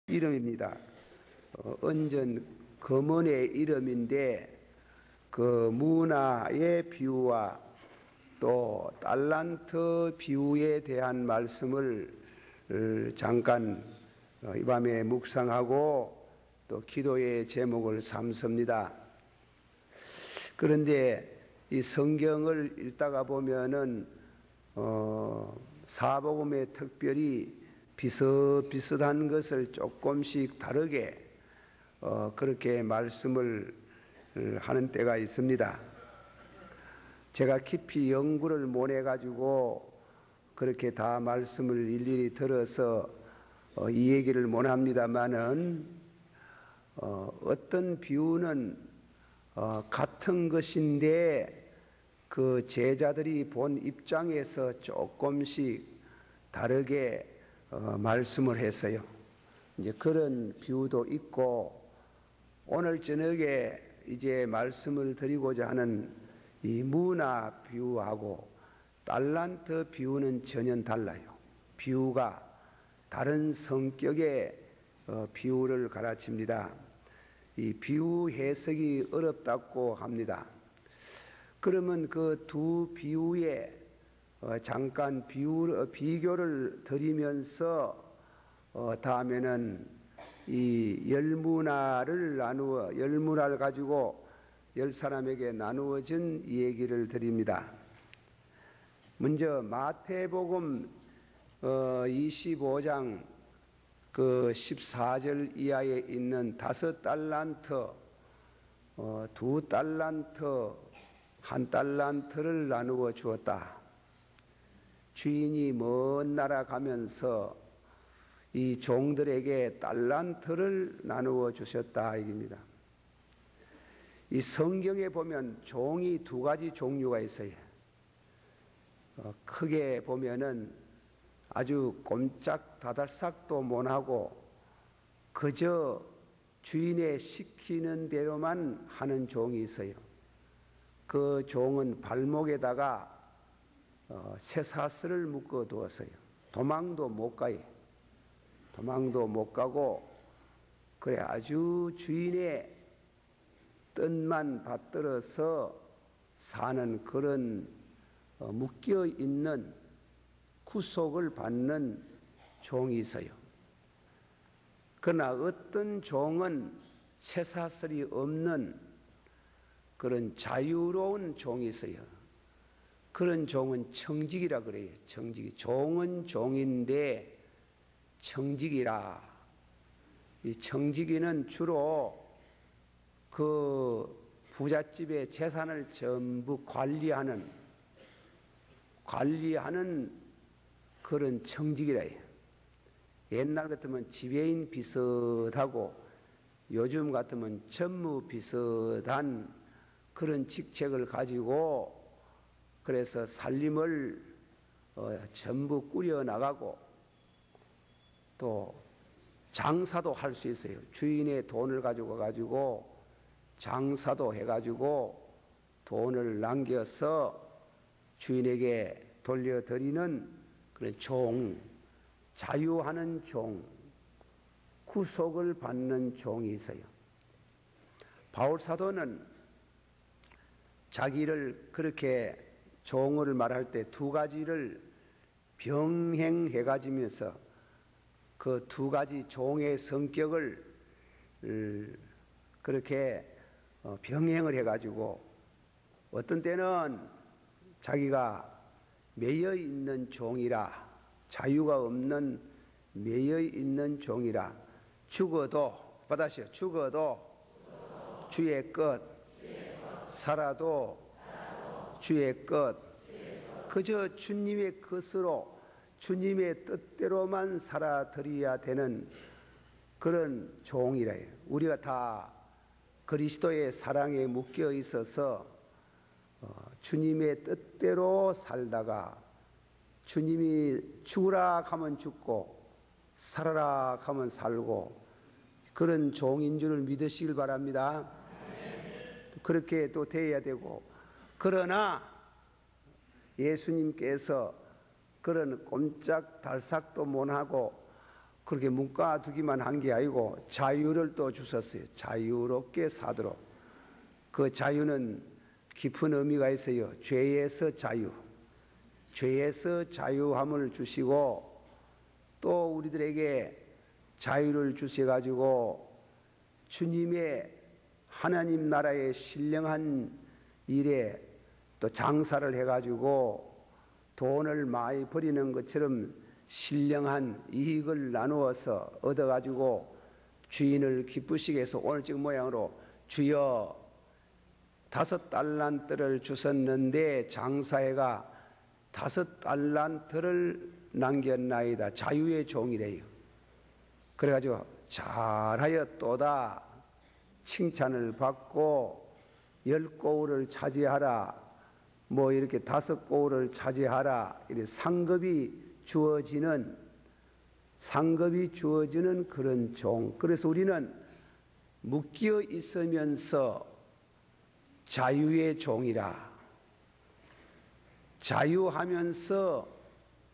이름입니다. 언전 검언의 이름인데 그 문화의 비유와 또 달란트 비유에 대한 말씀을 잠깐 이 밤에 묵상하고 또 기도의 제목을 삼습니다. 그런데 이 성경을 읽다가 보면은 사복음에 특별히 비슷비슷한 것을 조금씩 다르게 그렇게 말씀을 하는 때가 있습니다. 제가 깊이 연구를 못 해가지고 그렇게 다 말씀을 일일이 들어서 이 얘기를 못 합니다만은 어떤 비유는 같은 것인데 그 제자들이 본 입장에서 조금씩 다르게 말씀을 했어요. 이제 그런 비유도 있고 오늘 저녁에 이제 말씀을 드리고자 하는 이 문화 비유하고 달란트 비유는 전혀 달라요. 비유가 다른 성격의 비유를 가르칩니다. 이 비유 해석이 어렵다고 합니다. 그러면 그 두 비유에 잠깐 비교를 드리면서 다음에는 이 열문화를 가지고 10사람에게 나누어진 얘기를 드립니다. 먼저 마태복음 25장 그 14절 이하에 있는 5달란트, 2달란트, 1달란트를 나누어 주었다. 주인이 먼 나라 가면서 이 종들에게 달란트를 나누어 주셨다 이겁니다. 이 성경에 보면 종이 두 가지 종류가 있어요. 크게 보면은 아주 꼼짝다달싹도 못하고 그저 주인의 시키는 대로만 하는 종이 있어요. 그 종은 발목에다가 쇠사슬을 묶어 두었어요. 도망도 못 가요. 도망도 못 가고 그래 아주 주인의 뜻만 받들어서 사는 그런 묶여 있는 구속을 받는 종이 있어요. 그러나 어떤 종은 쇠사슬이 없는 그런 자유로운 종이 있어요. 그런 종은 청직이라 그래요. 청직이. 종은 종인데 청직이라. 이 청직이는 주로 그 부잣집의 재산을 전부 관리하는 그런 청직이라 해요. 옛날 같으면 지배인 비슷하고 요즘 같으면 전무 비슷한 그런 직책을 가지고 그래서 살림을 전부 꾸려나가고 또 장사도 할 수 있어요. 주인의 돈을 가지고 장사도 해가지고 돈을 남겨서 주인에게 돌려드리는 그런 종, 자유하는 종, 구속을 받는 종이 있어요. 바울사도는 자기를 그렇게 종을 말할 때 두 가지를 병행해 가지면서 그 두 가지 종의 성격을 그렇게 병행을 해가지고 어떤 때는 자기가 매여 있는 종이라 자유가 없는 매여 있는 종이라 죽어도 받아시오. 죽어도 주의 것 살아도 주의 것 그저 주님의 것으로 주님의 뜻대로만 살아드려야 되는 그런 종이래요. 우리가 다 그리스도의 사랑에 묶여 있어서 주님의 뜻대로 살다가 주님이 죽으라 하면 죽고 살아라 하면 살고 그런 종인 줄 믿으시길 바랍니다. 그렇게 또 돼야 되고 그러나 예수님께서 그런 꼼짝달싹도 못하고 그렇게 묶어두기만 한 게 아니고 자유를 또 주셨어요. 자유롭게 사도록. 그 자유는 깊은 의미가 있어요. 죄에서 자유. 죄에서 자유함을 주시고 또 우리들에게 자유를 주셔가지고 주님의 하나님 나라의 신령한 일에 또 장사를 해가지고 돈을 많이 버리는 것처럼 신령한 이익을 나누어서 얻어가지고 주인을 기쁘시게 해서 오늘 지금 모양으로 주여 5달란트를 주셨는데 장사해가 5달란트를 남겼나이다. 자유의 종이래요. 그래가지고 잘하였도다 칭찬을 받고 10고울을 차지하라 뭐 이렇게 5고울을 차지하라 이렇게 상급이 주어지는 그런 종. 그래서 우리는 묶여 있으면서 자유의 종이라. 자유하면서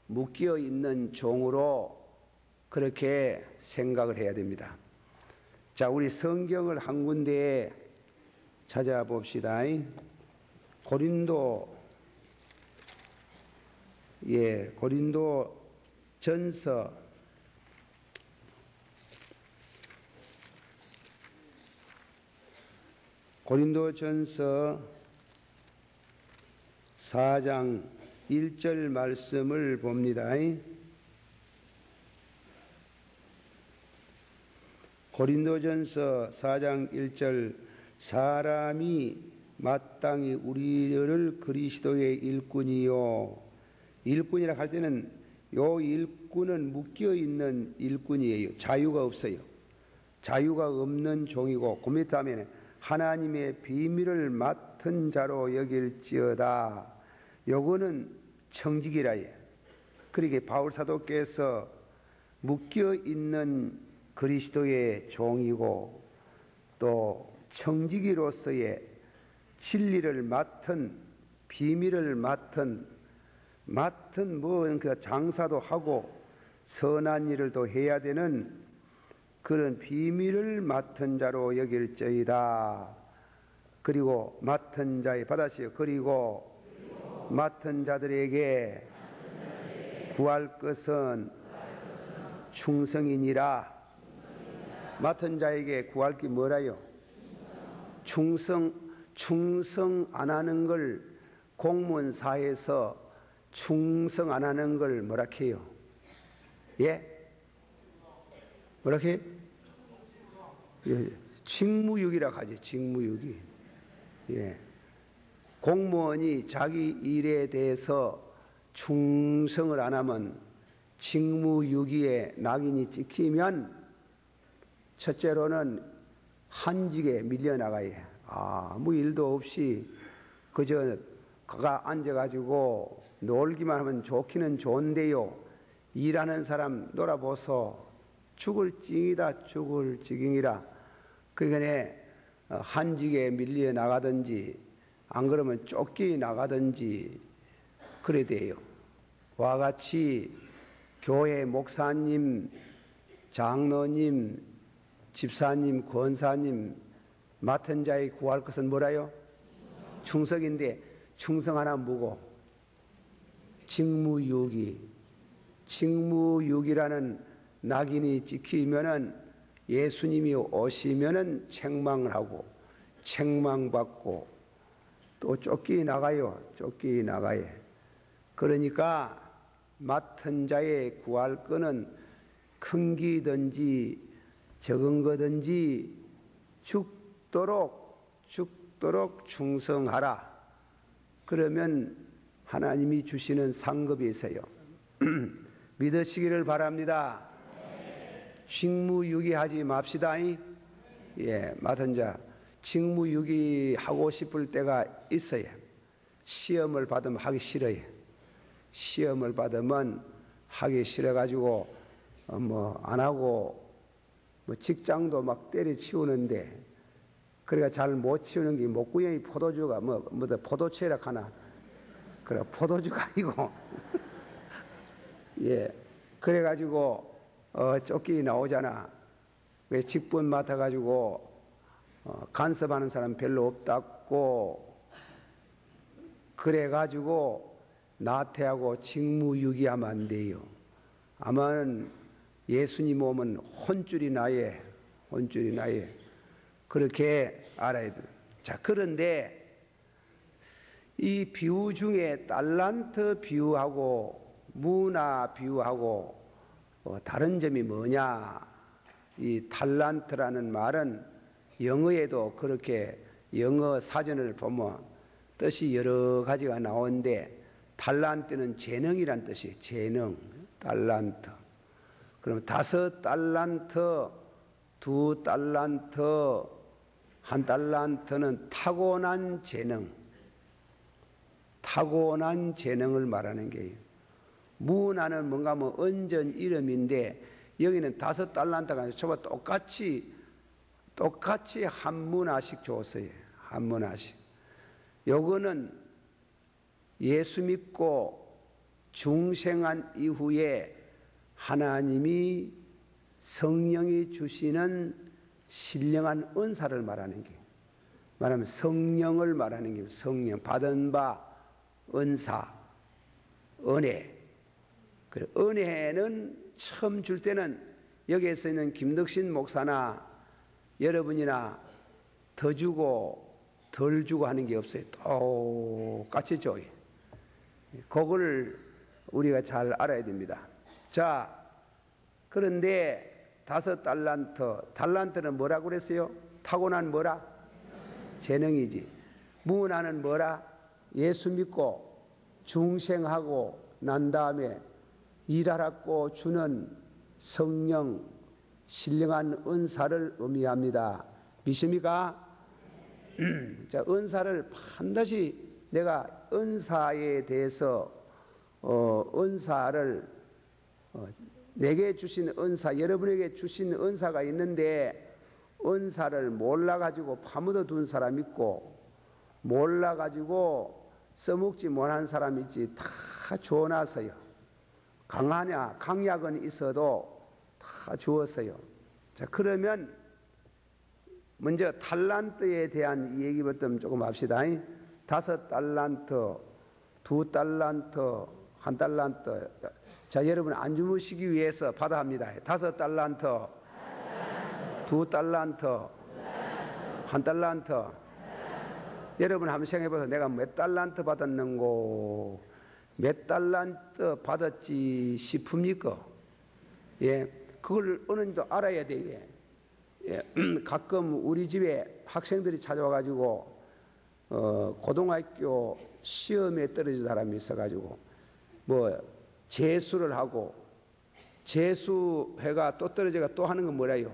묶여 있는 종으로 그렇게 생각을 해야 됩니다. 자, 우리 성경을 한 군데에 찾아봅시다. 고린도 전서 4장 1절 말씀을 봅니다. 고린도전서 4장 1절 사람이 마땅히 우리를 그리스도의 일꾼이요. 일꾼이라 할 때는 요 일꾼은 묶여있는 일꾼이에요. 자유가 없어요. 자유가 없는 종이고 그 밑에 하면 하나님의 비밀을 맡은 자로 여길지어다. 요거는 청직이라예. 그러게 바울 사도께서 묶여있는 그리스도의 종이고 또 청지기로서의 진리를 맡은 비밀을 맡은 그 장사도 하고 선한 일을 또 해야 되는 그런 비밀을 맡은 자로 여길지이다. 그리고 맡은 자의 받아시오. 그리고 맡은 자들에게 구할 것은 충성이니라. 맡은 자에게 구할 게 뭐라요? 충성 안 하는 걸 공무원사에서 충성 안 하는 걸 뭐라 해요? 예? 뭐라 해요? 예, 직무유기라고 하지. 직무유기. 예. 공무원이 자기 일에 대해서 충성을 안 하면 직무유기에 낙인이 찍히면 첫째로는 한직에 밀려나가야 해. 아무 일도 없이 그저 그가 앉아가지고 놀기만 하면 좋기는 좋은데요. 일하는 사람 놀아보소. 죽을 찡이다 죽을 지경이라. 그러니까 한직에 밀려나가든지 안 그러면 쫓겨나가든지 그래야 돼요. 와 같이 교회 목사님, 장로님, 집사님, 권사님 맡은 자에 구할 것은 뭐라요? 충성인데 충성 하나 뭐고? 직무유기라는 낙인이 찍히면은 예수님이 오시면은 책망을 하고 책망받고 또 쫓겨나가요. 쫓겨나가요. 그러니까 맡은 자에 구할 거는 큰 기든지 적은 거든지 죽도록 충성하라. 그러면 하나님이 주시는 상급이 있어요. 믿으시기를 바랍니다. 직무유기하지 맙시다. 예, 맡은 자 직무유기 하고 싶을 때가 있어요. 시험을 받으면 하기 싫어요. 시험을 받으면 하기 싫어가지고 안 하고 직장도 막 때려치우는데 그러니까 잘 못 치우는 게 목구멍이 포도주가 포도채라 하나. 그래 포도주가 아니고 예, 그래가지고 쫓기 나오잖아. 직분 맡아가지고 간섭하는 사람 별로 없다고 그래가지고 나태하고 직무유기하면 안 돼요. 아마는 예수님 오면 혼줄이 나예 그렇게 알아야 돼. 자, 그런데 이 비유 중에 달란트 비유하고 문화 비유하고 다른 점이 뭐냐? 이 달란트라는 말은 영어에도 그렇게 영어 사전을 보면 뜻이 여러 가지가 나오는데 달란트는 재능이란 뜻이에요. 재능, 달란트. 그럼 5달란트, 2달란트, 1달란트는 타고난 재능, 타고난 재능을 말하는 게예요. 문화는 뭔가 뭐 언전 이름인데 여기는 5달란트가 아니라 저와 똑같이 한 문화씩 줬어요. 한 문화씩. 요거는 예수 믿고 중생한 이후에 하나님이 성령이 주시는 신령한 은사를 말하는 게, 말하면 성령을 말하는 게, 성령 받은 바 은사, 은혜. 그래, 은혜는 처음 줄 때는 여기에서 있는 김덕신 목사나 여러분이나 더 주고 덜 주고 하는 게 없어요. 똑같이 줘요. 그걸 우리가 잘 알아야 됩니다. 자, 그런데 5달란트, 달란트는 뭐라고 그랬어요? 타고난 뭐라? 재능이지. 문화는 뭐라? 예수 믿고 중생하고 난 다음에 일하라고 주는 성령, 신령한 은사를 의미합니다. 믿습니까? 자, 은사를 반드시 내가 은사에 대해서 은사를 내게 주신 은사, 여러분에게 주신 은사가 있는데 은사를 몰라가지고 파묻어 둔 사람 있고 몰라가지고 써먹지 못한 사람 있지. 다 줘놨어요. 강하냐 강약은 있어도 다 주었어요. 자, 그러면 먼저 달란트에 대한 얘기부터 조금 합시다. 5달란트, 2달란트, 1달란트. 자, 여러분 안 주무시기 위해서 받아 합니다. 5달란트, 2달란트, 1달란트. 여러분 한번 생각해보세요. 내가 몇 달란트 받았는고, 몇 달란트 받았지 싶습니까? 예, 그걸 어느 정도 알아야 돼요. 예, 가끔 우리 집에 학생들이 찾아와가지고 고등학교 시험에 떨어진 사람이 있어가지고 뭐 재수를 하고 재수해가 또 떨어져가 또 하는 건 뭐라요?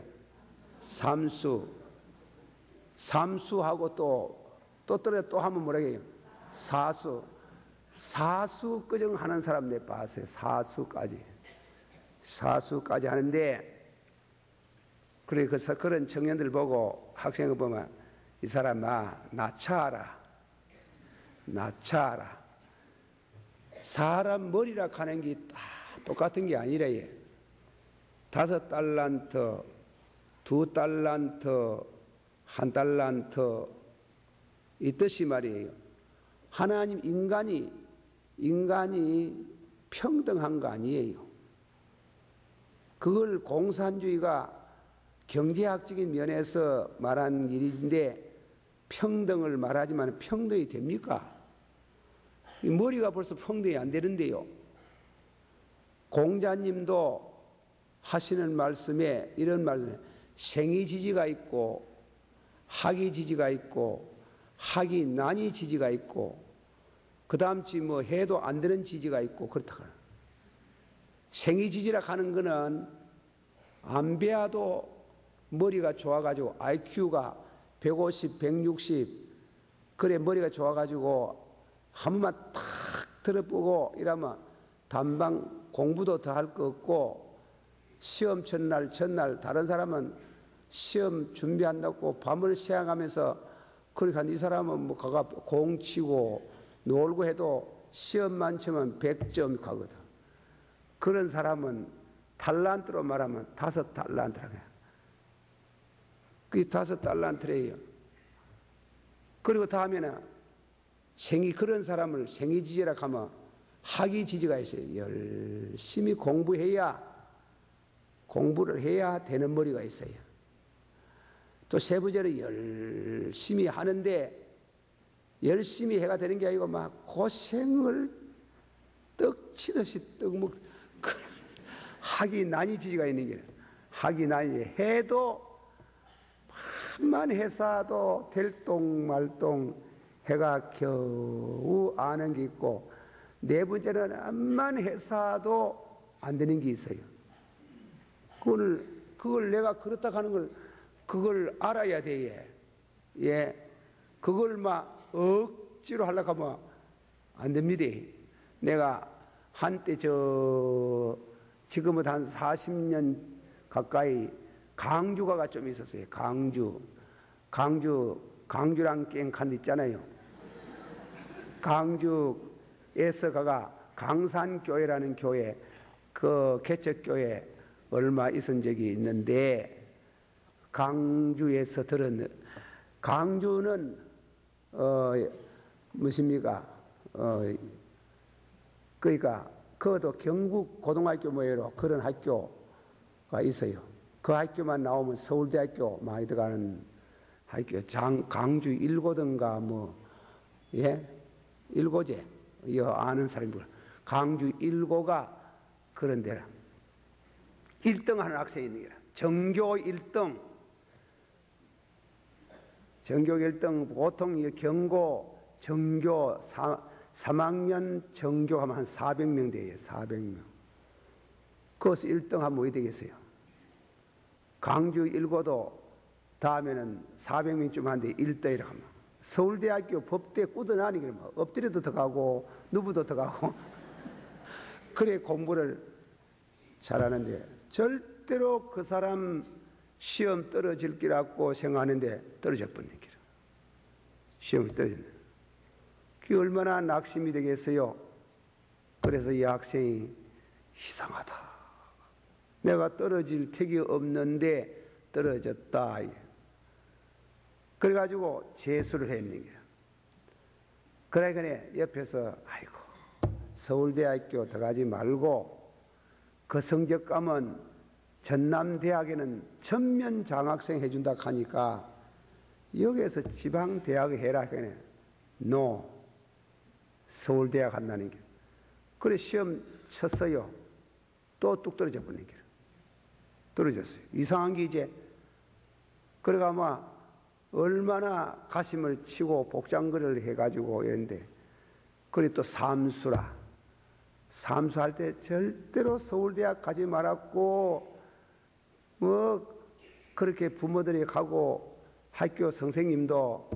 삼수하고 또 떨어져 또 하면 뭐라 해요? 사수까지 하는 사람 내 봤어요. 사수까지 하는데, 그래, 그런 청년들 보고 학생을 보면 이 사람아, 낳자라. 사람 머리라 하는 게 다 똑같은 게 아니라, 5달란트, 2달란트, 1달란트, 이 뜻이 말이에요. 하나님, 인간이 평등한 거 아니에요. 그걸 공산주의가 경제학적인 면에서 말한 일인데 평등을 말하지만 평등이 됩니까? 이 머리가 벌써 평등이 안 되는데요. 공자님도 하시는 말씀에 이런 말씀에 생이지지가 있고 학이지지가 있고 학이 난이 지지가 있고 그 다음치 뭐 해도 안 되는 지지가 있고 그렇다. 생이지지라 하는 거는 안 배워도 머리가 좋아가지고 IQ가 150, 160 그래 머리가 좋아가지고 한 번만 탁 들어보고 이러면 단방 공부도 더 할 거 없고 시험 전날 다른 사람은 시험 준비한다고 밤을 새야가면서 그렇게 한 이 사람은 뭐 가가 공 치고 놀고 해도 시험만 치면 100점 가거든. 그런 사람은 달란트로 말하면 5달란트라고 해요. 그게 5달란트래요. 그리고 다음에는 그런 사람을 생이지지라 하면 학이지지가 있어요. 열심히 공부를 해야 되는 머리가 있어요. 또 세 번째로 열심히 하는데 열심히 해가 되는 게 아니고 막 고생을 떡치듯이 떡먹 학이 난이지지가 있는 게 학이 난이 해도 한만 해사도 될똥말똥 해가 겨우 아는 게 있고 네 번째는 암만 해사도 안 되는 게 있어요. 그걸 내가 그렇다 하는 걸 그걸 알아야 돼. 예. 그걸 막 억지로 하려고 하면 안 됩니다. 내가 한때 지금은 한 40년 가까이 강주가가 좀 있었어요. 강주랑 깽칸 있잖아요. 강주에서 가가 강산교회라는 교회, 그 개척교회 얼마 있은 적이 있는데, 강주에서 들은, 강주는, 무엇입니까? 그러니까, 그것도 경북 고등학교 모여로 그런 학교가 있어요. 그 학교만 나오면 서울대학교 많이 들어가는 학교, 강주 1고든가 예? 1고제, 아는 사람들. 강주 1고가 그런 데라. 1등 하는 학생이 있는 게라. 전교 1등. 보통 전교 3학년 전교하면 한 400명 돼요. 400명. 그것을 1등 하면 뭐 되겠어요? 강주 1고도 다음에는 400명쯤 한데 1등이라고 하면 서울대학교 법대 꾸준하니 그러면 엎드려도 들어가고 누구도 들어가고 그래 공부를 잘하는데 절대로 그 사람 시험 떨어질 기라고 생각하는데 떨어졌던 얘기라. 시험을 떨어졌네. 그게 얼마나 낙심이 되겠어요. 그래서 이 학생이 이상하다. 내가 떨어질 택이 없는데 떨어졌다. 그래가지고 재수를 했는 거야. 그러니까 옆에서 아이고 서울대학교 들어가지 말고 그 성적 가면 전남대학에는 전면 장학생 해준다 하니까 여기에서 지방대학을 해라. 그래. No. 서울대학 한다는 게. 그래 시험 쳤어요. 또 뚝 떨어져 버린 게. 떨어졌어요. 이상한 게 이제 그래가 아마 얼마나 가심을 치고 복장거리를 해가지고 이랬는데 그래 또 삼수할 때 절대로 서울대학 가지 말았고 그렇게 부모들이 가고 학교 선생님도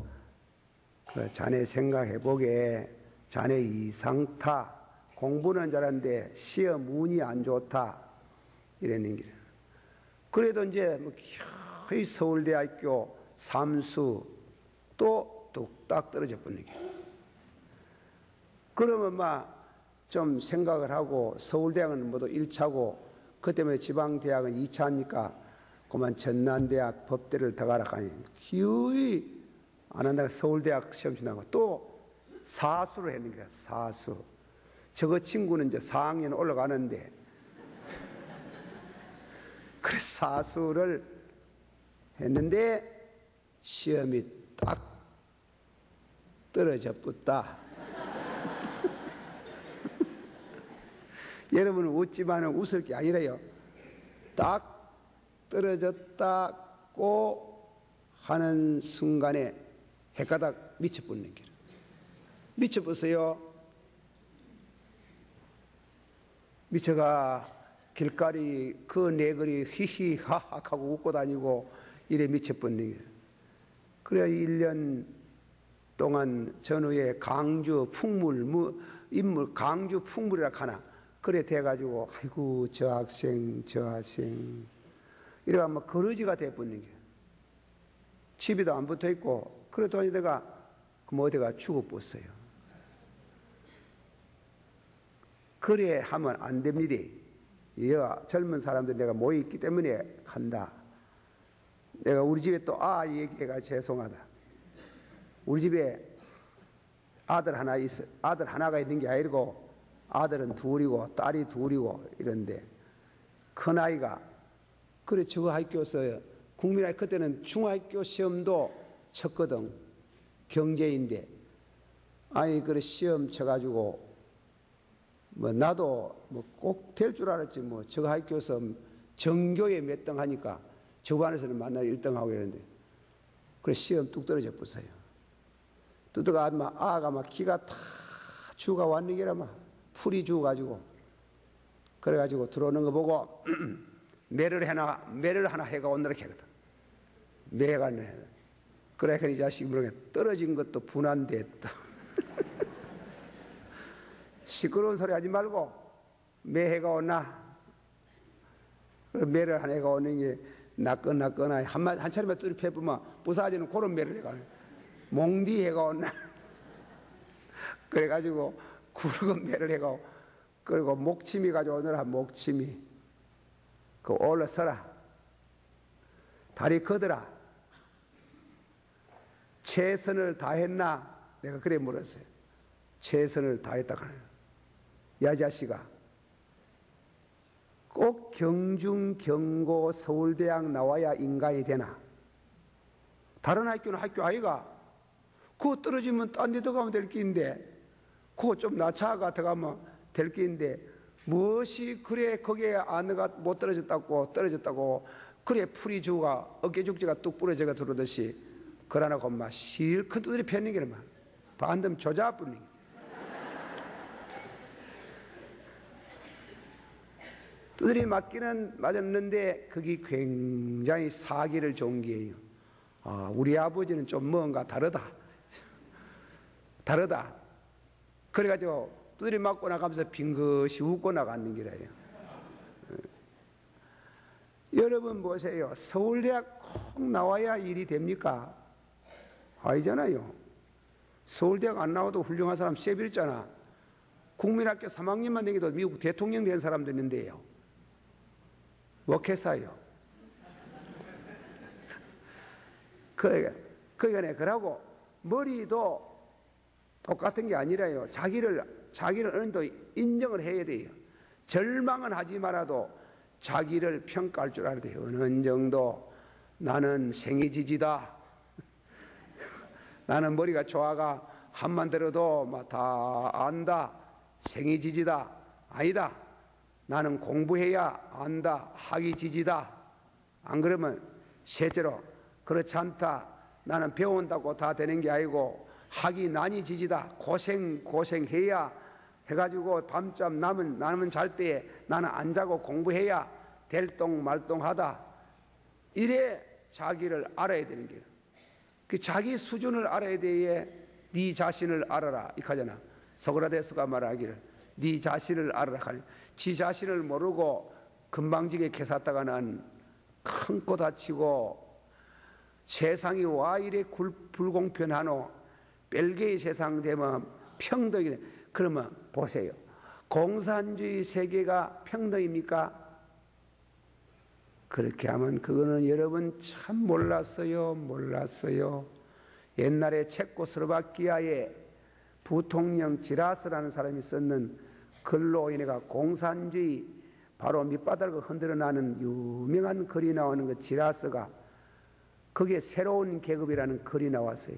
자네 생각해보게 자네 이상타 공부는 잘하는데 시험 운이 안 좋다 이랬는 게 그래도 이제 서울대학교 삼수 또 뚝딱 떨어져 버리게. 그러면 막 좀 생각을 하고 서울대학은 모두 1차고 그 때문에 지방대학은 2차니까 그만 전남대학 법대를 더 가라 하니 기어이 안 한다고 서울대학 시험 지나고 또 사수를 했는 거야. 사수. 저거 친구는 이제 4학년 올라가는데 그래서 사수를 했는데 시험이 딱 떨어져 붙다. 여러분은 웃지만은 웃을 게 아니라요. 딱 떨어졌다고 하는 순간에 해가닥 미쳐붙는 길. 미쳐보세요. 미쳐가 길가리 그 네거리 히히하하 하고 웃고 다니고 이래 미쳐붙는 길. 그래야 1년 동안 전후에 강주 풍물, 강주 풍물이라 하나. 그래 돼가지고 아이고 저 학생 이래가 뭐 거러지가 돼버리는 게 집에도 안 붙어있고 그래 또 어디가 어디가 죽어버렸어요. 그래 하면 안 됩니다. 젊은 사람들 내가 모여 있기 때문에 간다. 내가 우리 집에 또 얘기해가 죄송하다. 우리 집에 아들 하나가 있는 게 아니고 아들은 둘이고 딸이 둘이고 이런데 큰아이가 그래 저학교에서 국민학교 그때는 중학교 시험도 쳤거든. 경제인데 아니 그래 시험 쳐가지고 뭐 나도 뭐 꼭 될 줄 알았지 뭐 저 학교에서 전교에 몇 등 하니까 저 반에서는 만나 1등하고 이러는데 그래 시험 뚝 떨어져 버렸어요. 뜨다가 아가 막 기가 다 주가 왔는 게라 막 풀이 주가지고 그래가지고 들어오는 거 보고 매를 하나 해가 온다고 했거든. 매가 네. 그래 이 자식이 모르게 떨어진 것도 분한데 또 시끄러운 소리 하지 말고 매해가 오나 매를 한 해가 오는 게 낫거나 한 차례만 뚜리 패보면 부사지는 그런 매를 해가 몽디 해가 오나 그래가지고 굵은 매를 해가 그리고 목침이 가져오느라 목침이 그 올라서라 다리 걷어라 최선을 다했나 내가 그래 물었어요. 최선을 다했다 하는 야 자식아 꼭 경중 경고 서울대학 나와야 인간이 되나? 다른 학교는 학교 아이가 그거 떨어지면 딴 데 들어가면 될 게인데 그거 좀 낮춰가 들어가면 될 게인데 무엇이 그래 거기에 안가 못 떨어졌다고 그래 풀이 주가 어깨죽지가 뚝 부러져가 들어오듯이 그러나 엄마 실컷 두드리 펴는 게만 반드시 조자뿐이 두드리 맞기는 맞았는데 그게 굉장히 사기를 좋은 게예요. 우리 아버지는 좀 뭔가 다르다. 그래가지고 두드리 맞고 나가면서 빙긋이 웃고 나가는 기라요. 여러분 보세요. 서울대학 꼭 나와야 일이 됩니까? 아니잖아요. 서울대학 안 나와도 훌륭한 사람 세빌잖아. 국민학교 3학년만 되기도 미국 대통령 된 사람도 있는데요. 워케사요. 그러고 머리도 똑같은 게 아니라요. 자기를 어느 정도 인정을 해야 돼요. 절망은 하지 말아도 자기를 평가할 줄 알아야 돼요. 어느 정도 나는 생이지지다. 나는 머리가 좋아가 한만 들어도 막 다 안다. 생이지지다. 아니다. 나는 공부해야 안다. 학이지지다. 안 그러면 셋째로 그렇지 않다. 나는 배운다고 다 되는 게 아니고 학이 난이 지지다. 고생해야 해가지고 밤잠 남은 잘 때에 나는 안 자고 공부해야 될똥말똥하다. 이래 자기를 알아야 되는 거예요. 그 자기 수준을 알아야 돼야 네 자신을 알아라 이카잖아. 소크라테스가 말하기를 네 자신을 알아라. 지 자신을 모르고 금방지게 캐샀다가는 큰 코 다치고 세상이 와 이래 불공평하노. 벨기에 세상 되면 평등이 돼. 그러면 보세요. 공산주의 세계가 평등입니까? 그렇게 하면 그거는 여러분 참 몰랐어요. 옛날에 체코슬로바키아에 부통령 지라스라는 사람이 썼는 글로 인해가 공산주의 바로 밑바닥을 흔들어 나는 유명한 글이 나오는 그 지라스가 거기에 새로운 계급이라는 글이 나왔어요.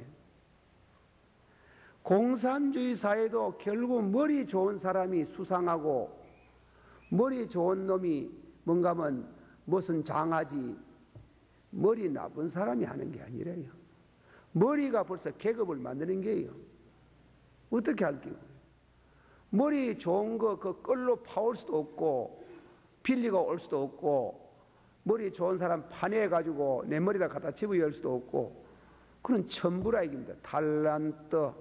공산주의 사회도 결국 머리 좋은 사람이 수상하고 머리 좋은 놈이 뭔가 하면 무슨 장하지 머리 나쁜 사람이 하는 게 아니래요. 머리가 벌써 계급을 만드는 게예요. 어떻게 할게요? 머리 좋은 거 그 끌로 파올 수도 없고 빌리가 올 수도 없고 머리 좋은 사람 파내가지고 내 머리다 갖다 집어열 수도 없고 그건 천부라 얘기입니다. 달란트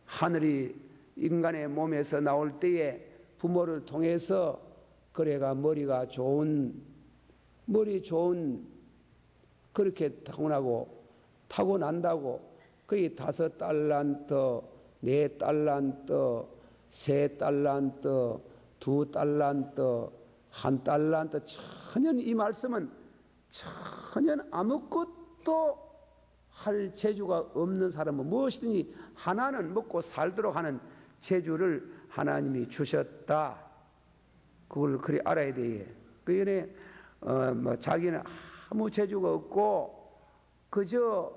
하늘이 인간의 몸에서 나올 때에 부모를 통해서 그래가 머리 좋은 그렇게 타고난다고 거기 5달란트, 4달란트, 3달란트, 2달란트, 한 달란트 전혀 이 말씀은 전혀 아무것도 할 재주가 없는 사람은 무엇이든지 하나는 먹고 살도록 하는 재주를 하나님이 주셨다. 그걸 그리 알아야 돼. 그 전에 자기는 아무 재주가 없고 그저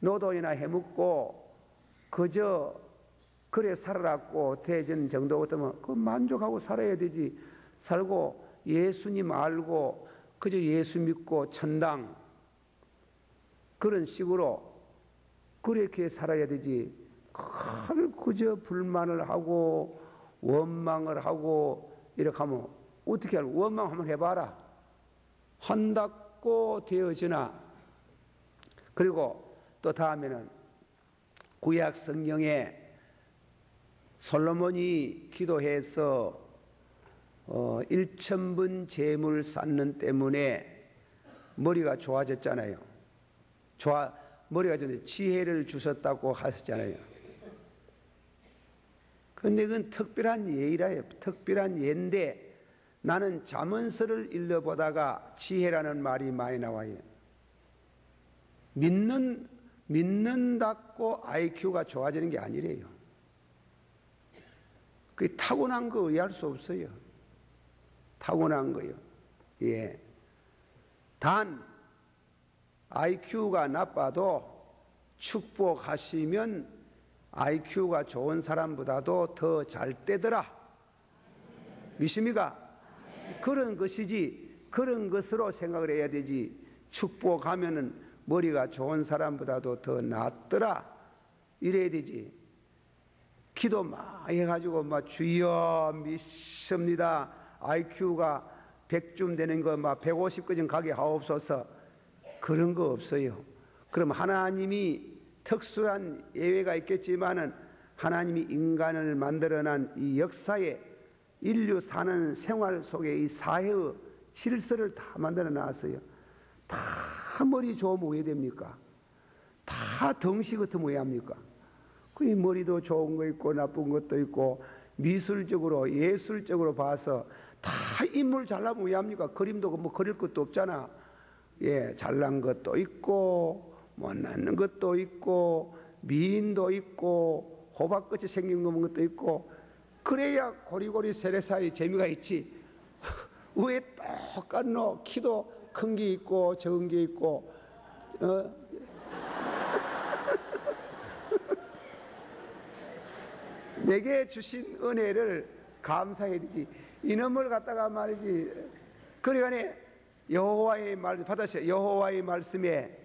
노동이나 해먹고 그저 그래 살아왔고 대전 정도 같으면 그 만족하고 살아야 되지. 살고 예수님 알고 그저 예수 믿고 천당 그런 식으로 그렇게 살아야 되지. 그저 불만을 하고 원망을 하고 이렇게 하면 어떻게 할까? 원망 한번 해봐라. 한다고 되어지나. 그리고 또 다음에는 구약 성경에 솔로몬이 기도해서 1,000분 재물 쌓는 때문에 머리가 좋아졌잖아요. 머리가 좀 지혜를 주셨다고 하셨잖아요. 근데 그건 특별한 예의라요. 특별한 예인데 나는 잠언서를 읽어보다가 지혜라는 말이 많이 나와요. 믿는다고 IQ가 좋아지는 게 아니래요. 그게 타고난 거 의할 수 없어요. 타고난 거요. 예. 단 IQ가 나빠도 축복하시면 IQ가 좋은 사람보다도 더 잘 되더라. 믿습니까? 그런 것이지 그런 것으로 생각을 해야 되지. 축복하면은 머리가 좋은 사람보다도 더 낫더라 이래야 되지. 기도 많이 해가지고 막 주여 믿습니다. IQ가 100쯤 되는 거 막 150까지 가게 하옵소서. 그런 거 없어요. 그럼 하나님이 특수한 예외가 있겠지만은 하나님이 인간을 만들어낸 이 역사에 인류 사는 생활 속에 이 사회의 질서를 다 만들어 놨어요. 다 머리 좋으면 왜 됩니까? 다 덩시 같으면 왜 합니까? 그 머리도 좋은 거 있고 나쁜 것도 있고 미술적으로 예술적으로 봐서 다 인물 잘나면 왜 합니까? 그림도 뭐 그릴 것도 없잖아. 예, 잘난 것도 있고 못난 것도 있고 미인도 있고 호박같이 생긴 것도 있고 그래야 고리고리 세례사의 재미가 있지. 왜 똑같노? 키도 큰 게 있고 적은 게 있고 내게 주신 은혜를 감사해야 되지. 이놈을 갖다가 말이지. 그러니까 여호와의 말 받으세요. 여호와의 말씀에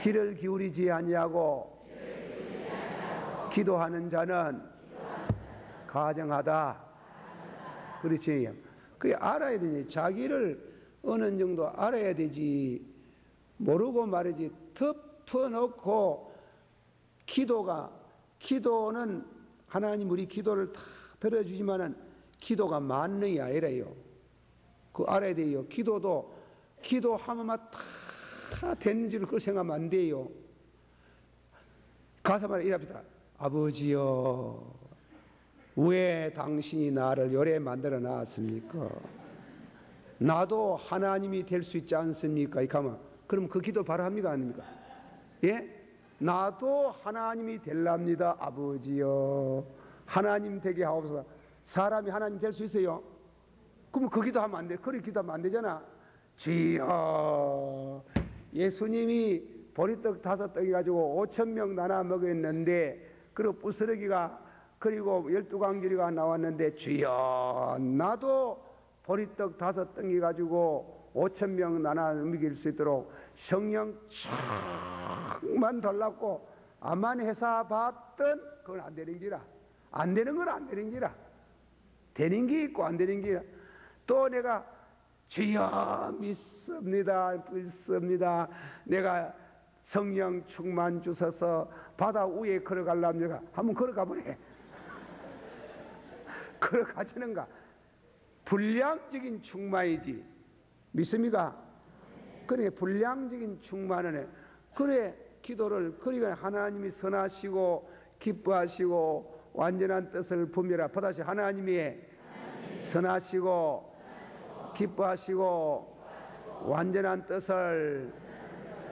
귀를 기울이지 아니하고 기도하는 자는 가정하다. 그렇지. 그게 알아야 되지. 자기를 어느 정도 알아야 되지. 모르고 말이지. 덮어놓고 기도는 하나님 우리 기도를 다 들어주지만은 기도가 만능이 아니래요. 그거 알아야 돼요. 기도하면 다 되는 줄 그렇게 생각하면 안 돼요. 가서 말해 이랍시다. 아버지여, 왜 당신이 나를 요래 만들어 놨습니까? 나도 하나님이 될 수 있지 않습니까? 이렇게 하면 그럼 그 기도 바로 합니까? 아닙니까? 예? 나도 하나님이 될랍니다. 아버지여, 하나님 되게 하옵소서. 사람이 하나님 될 수 있어요? 그럼 그 기도하면 안 돼. 그렇게 기도하면 안 되잖아. 주여, 예수님이 보리떡 5떡이 가지고 5,000명 나눠 먹였는데 그리고 부스러기가 그리고 12광주리가 나왔는데 주여, 나도 보리떡 5떡이 가지고 5,000명 나눠 먹일 수 있도록 성령 쫙만 달라고 아만 회사 봤던 그건 안 되는 기라. 안 되는 건 안 되는 기라. 되는 게 있고 안 되는 기라. 또 내가 주여 믿습니다. 내가 성령 충만 주셔서 바다 위에 걸어가려면 한번 걸어가 보래. 걸어가지는가? 불량적인 충만이지. 믿습니까? 그래, 불량적인 충만은 해. 그래, 기도를, 그러니까 하나님이 선하시고 기뻐하시고 완전한 뜻을 분별하 받아시 하나님의 선하시고 기뻐하시고 완전한 뜻을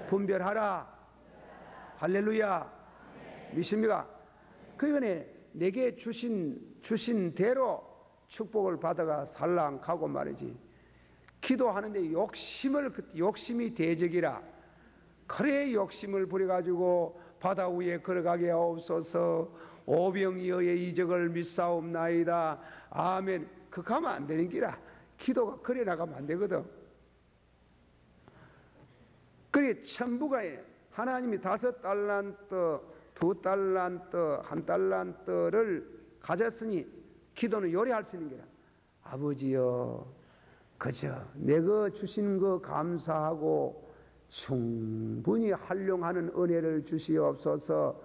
분별하라. 할렐루야. 믿습니까? 그러니 내게 주신 대로 축복을 받아가 살랑하고 말이지. 기도하는데 욕심이 대적이라. 그래 욕심을 부려가지고 바다 위에 걸어가게 하옵소서. 오병이어의 이적을 믿사옵나이다. 아멘. 그 가면 안 되는 기라. 기도가 그래 나가면 안 되거든. 그래 천부가 하나님이 5달란트, 2달란트, 1달란트를 가졌으니 기도는 요리할 수 있는 게라. 아버지여, 그저 내가 주신 거 감사하고 충분히 활용하는 은혜를 주시옵소서.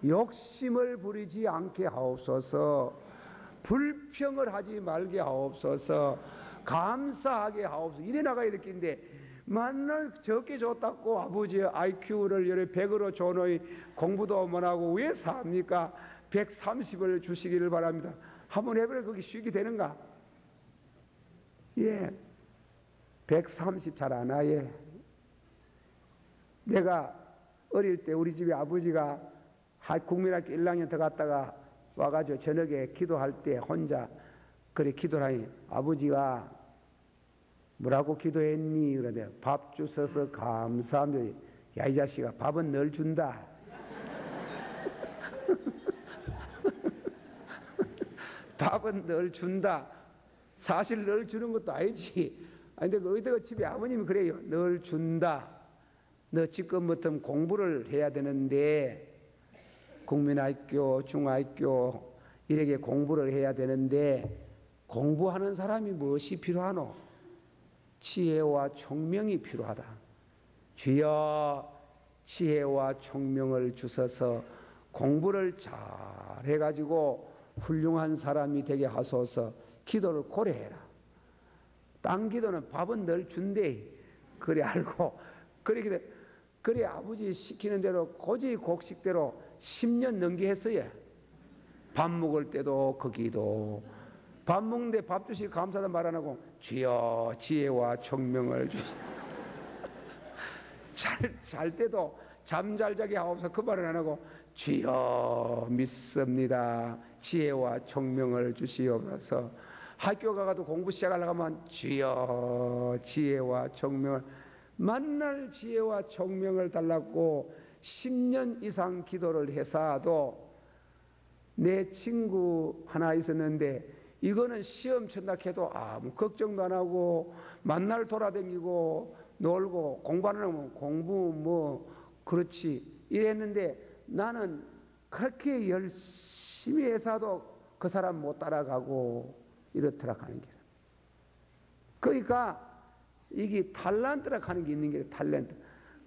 욕심을 부리지 않게 하옵소서. 불평을 하지 말게 하옵소서. 감사하게 하옵소서. 이래 나가야 될 텐데 만날 적게 줬다고 아버지의 IQ를 100으로 줘놓이 공부도 못하고 왜 삽니까? 130을 주시기를 바랍니다. 한번 해보래. 거기 쉬게 되는가? 예, 130 잘 안 와예. 내가 어릴 때 우리 집에 아버지가 국민학교 1학년 더 갔다가 와가지고 저녁에 기도할 때 혼자 그래 기도를 하니 아버지가 뭐라고 기도했니? 그러대. 밥 주셔서 감사합니다. 야, 이 자식아, 밥은 널 준다. 밥은 널 준다. 사실 널 주는 것도 아니지. 아니, 근데 어디다가 집에 아버님이 그래요. 널 준다. 너 지금부터 공부를 해야 되는데, 국민학교, 중학교, 이렇게 공부를 해야 되는데, 공부하는 사람이 무엇이 필요하노? 지혜와 총명이 필요하다. 주여, 지혜와 총명을 주셔서 공부를 잘 해가지고 훌륭한 사람이 되게 하소서. 기도를 고려해라. 딴 기도는 밥은 늘 준대. 그래 알고 그래 아버지 시키는 대로 고지 곡식대로 10년 넘게 했어요. 밥 먹을 때도 그 기도. 밥 먹는데 밥 주시 감사하다 말 안 하고 주여 지혜와 총명을 주시오. 잘 때도 잠 잘 자게 하옵소서. 그 말은 안 하고 주여 믿습니다. 지혜와 총명을 주시옵소서. 학교 가가도 공부 시작하려고 하면 주여 지혜와 총명을, 만날 지혜와 총명을 달라고 10년 이상 기도를 해서도 내 친구 하나 있었는데 이거는 시험 천락해도 아무 걱정도 안 하고 만날 돌아다니고 놀고 공부하는 놈은 공부 뭐 그렇지 이랬는데 나는 그렇게 열심히 해서도 그 사람 못 따라가고 이렇더라 하는 게. 그러니까 이게 탤런트라 하는 게 있는 게 탤런트.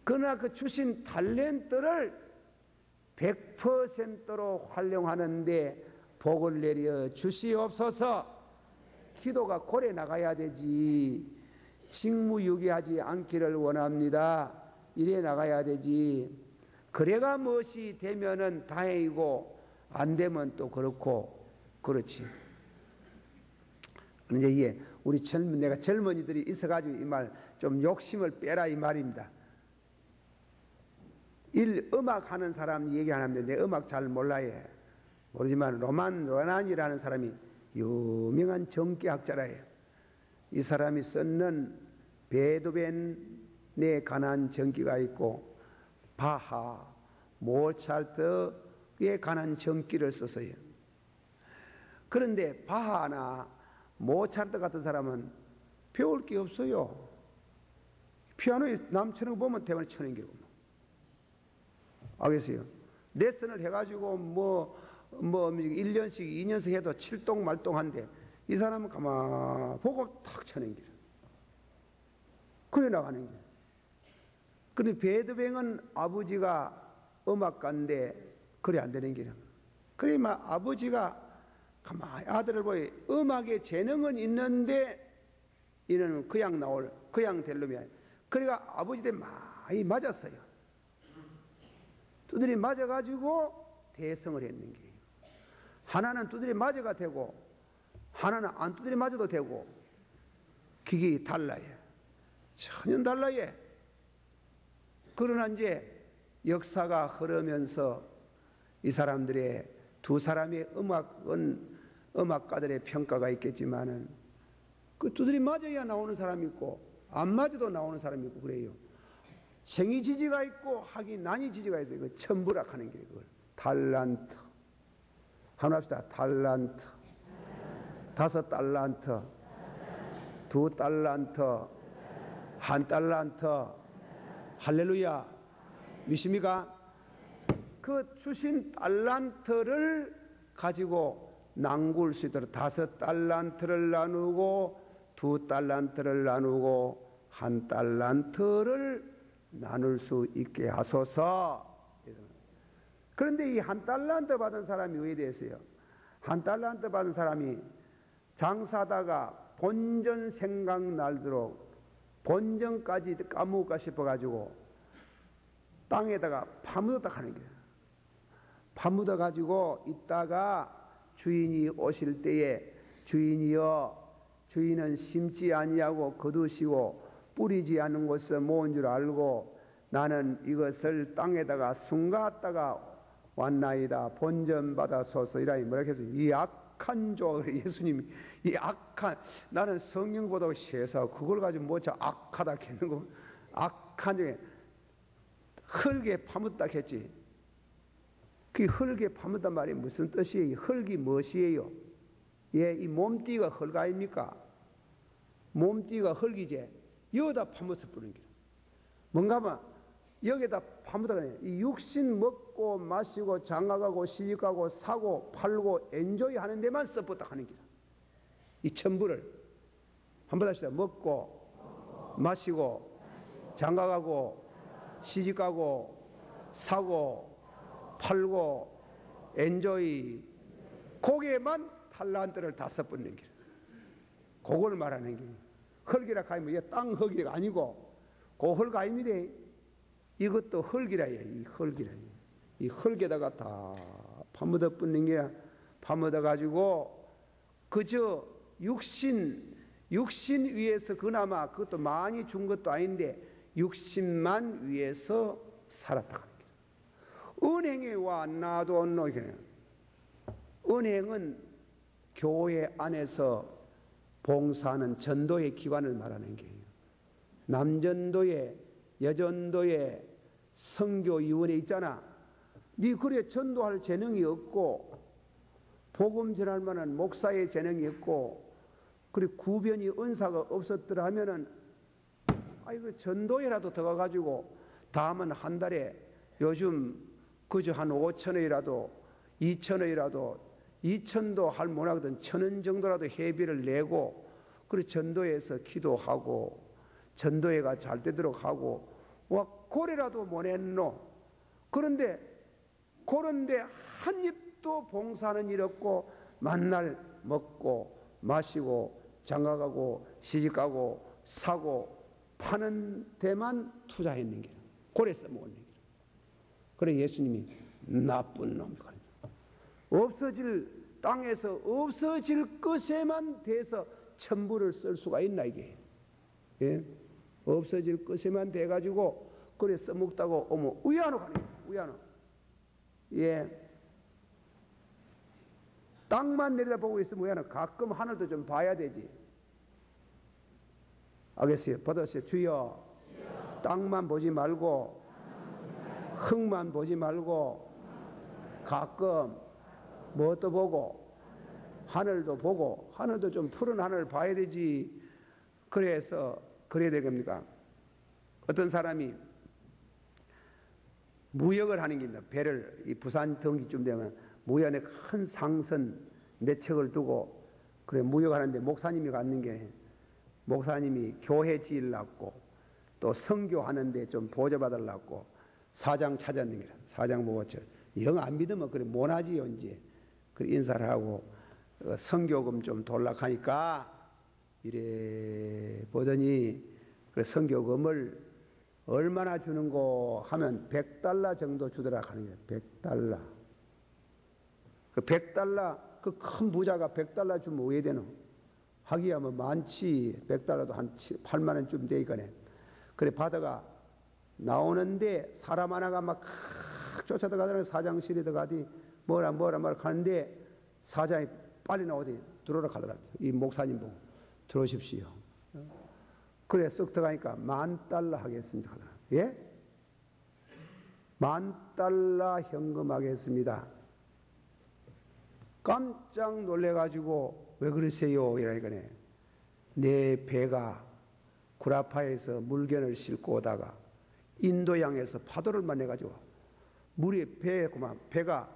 그러나 그 주신 탤런트를 100%로 활용하는데 복을 내려 주시옵소서. 기도가 고래 나가야 되지. 직무유기하지 않기를 원합니다. 이래 나가야 되지. 그래가 무엇이 되면은 다행이고 안 되면 또 그렇고 그렇지. 이제 이게 우리 내가 젊은이들이 있어가지고 이 말 좀 욕심을 빼라 이 말입니다. 음악 하는 사람 얘기 안 하는데 내 음악 잘 몰라요. 모르지만 로난이라는 사람이 유명한 정기학자라요. 이 사람이 썼는 베토벤에 관한 정기가 있고 바하, 모차르트에 관한 정기를 썼어요. 그런데 바하나 모차르트 같은 사람은 배울 게 없어요. 피아노에 남 치는 거 보면 대만에 치는 게 없고. 알겠어요? 레슨을 해가지고 뭐 1년씩 2년씩 해도 칠동말동한데 이 사람은 가만 보고 탁 쳐낸 길. 그래 나가는 길. 근데 베토벤은 아버지가 음악가인데 그래 안 되는 길. 그래 막 아버지가 가만히 아들을 보여 음악에 재능은 있는데 이는 그냥 될 놈이야. 그러니까 아버지 때 많이 맞았어요. 두드리 맞아가지고 대성을 했는 게. 하나는 두드리 맞아가 되고 하나는 안 두드려 맞아도 되고 기계 달라요. 전혀 달라요. 그러나 이제 역사가 흐르면서 이 사람들의 두 사람의 음악가들의 평가가 있겠지만은 그 두드려 맞아야 나오는 사람이 있고 안 맞아도 나오는 사람이 있고 그래요. 생이 지지가 있고 하기 난이 지지가 있어요. 그 천부락 하는 게 그걸 달란트. 한번 합시다. 달란트. 5달란트. 2달란트. 1달란트. 할렐루야. 믿습니까? 그 주신 달란트를 가지고 낭구할 수 있도록 5달란트를 나누고 2달란트를 나누고 1달란트를 나눌 수 있게 하소서. 그런데 이 1달란트 받은 사람이 왜 됐어요? 1달란트 받은 사람이 장사하다가 본전 생각날도록 본전까지 까먹을까 싶어가지고 땅에다가 파묻었다 하는 거예요. 파묻어가지고 있다가 주인이 오실 때에 주인이여 주인은 심지 아니하고 거두시고 뿌리지 않은 곳에 모은 줄 알고 나는 이것을 땅에다가 숨갔다가 왔나이다. 본전 받아소서. 이라니 뭐라 해서 이 악한 조 예수님이 이 악한 나는 성경보다 세서 그걸 가지고 뭐저 악하다 했는 거 악한 중에 흙에 파묻다 했지. 그 흙에 파묻단 말이 무슨 뜻이에요? 흙이 무엇이에요? 예, 이 몸띠가 흙 아닙니까? 몸띠가 흙이지. 여기다 파묻어 뿌리는 게 뭔가 하면 여기다 파묻어가 이 육신 먹고 마시고 장가가고 시집가고 사고 팔고 엔조이 하는 데만 써붙다 하는 기라. 이 천부를 한번 다시 먹고 마시고 장가가고 시집가고 사고 팔고 엔조이 거기에만 탈란트를 다 써붙는 길. 그걸 말하는 길. 흙이라 하면 이게 땅 흙이 아니고 그 흙 아닙니다. 이것도 흙이라요. 이 흙이라. 이 흙에다가 다 파묻어 붙는 게 파묻어 가지고 그저 육신 위에서 그나마 그것도 많이 준 것도 아닌데 육신만 위에서 살았다. 은행에 와 나도 노게. 은행은 교회 안에서 봉사하는 전도의 기관을 말하는 게예요. 남전도에 여전도에 선교위원회 있잖아. 네 그래 전도할 재능이 없고 복음 전할 만한 목사의 재능이 없고 그리고 구변이 은사가 없었더라 하면은 아이고 전도회라도 들어가가지고 다음은 한 달에 요즘 그저 한 5,000원이라도 2,000원이라도 2,000도 할 못하거든 1,000원 정도라도 회비를 내고 그리고 전도회에서 기도하고 전도회가 잘 되도록 하고 와 고래라도 못 했노. 그런데 한 입도 봉사하는 일 없고 만날 먹고 마시고 장가가고 시집가고 사고 파는 데만 투자했는 게 고래 써먹는 게. 그래 예수님이 나쁜 놈이거든요. 없어질 땅에서 없어질 것에만 대해서 천부를 쓸 수가 있나 이게. 예? 없어질 것에만 돼가지고 그래 써먹다고 어머 우야노 가네. 우야노. 예. 땅만 내려다보고 있으면 우야노. 가끔 하늘도 좀 봐야 되지. 알겠어요? 받으세요. 주여. 땅만 보지 말고 흙만 보지 말고 가끔 무엇도 보고 하늘도 보고 하늘도 좀 푸른 하늘 봐야 되지. 그래서 그래야 되겠습니까? 어떤 사람이 무역을 하는 겁니다. 배를 이 부산 등기쯤 되면 무역에 큰 상선 몇 척을 두고 그래 무역하는데 목사님이 갔는 게 목사님이 교회 지으려고 또 선교하는데 좀 보조받으려고 사장 찾았는 거라. 사장 보고 영 안 믿으면 그래 못하지요 이제. 그래 인사를 하고 선교금 좀 돌락하니까 이래 보더니 그 선교금을 얼마나 주는고 하면 100달러 정도 주더라 하는 거예요. 100달러. 그 100달러 그 큰 부자가 100달러 주면 왜 되노? 하기야 뭐 많지. 100달러도 한 8만 원쯤 되니까네. 그래 받아가 나오는데 사람 하나가 막 쫓아들어가더니 사장실에 들어가디 뭐라 가는데 사장이 빨리 나오더니 들어오라 하더라고요. 이 목사님 보고 들어오십시오. 그래 쓱 들어가니까 10,000달러 하겠습니다 하더라. 예? 10,000달러 현금 하겠습니다. 깜짝 놀래가지고 왜 그러세요? 이러니까네 내 배가 구라파에서 물건을 싣고 오다가 인도양에서 파도를 만나가지고 물이 배에 그만 배가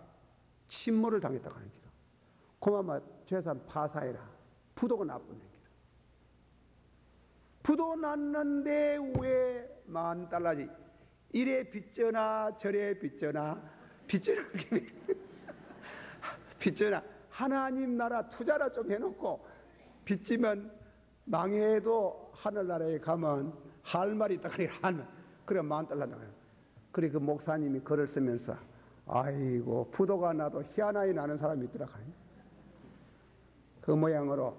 침몰을 당했다고 하는 기라. 그만 재산 파사해라. 부도가 나쁜 기라. 부도 났는데 왜 10,000달러지? 이래 빚져나 저래 빚져나 빚져나 하나님 나라 투자라 좀 해놓고 빚지면 망해도 하늘나라에 가면 할 말이 있다 그래. 그래 10,000달러. 그래 그 목사님이 글을 쓰면서 아이고 부도가 나도 희한하게 나는 사람이 있더라. 그 모양으로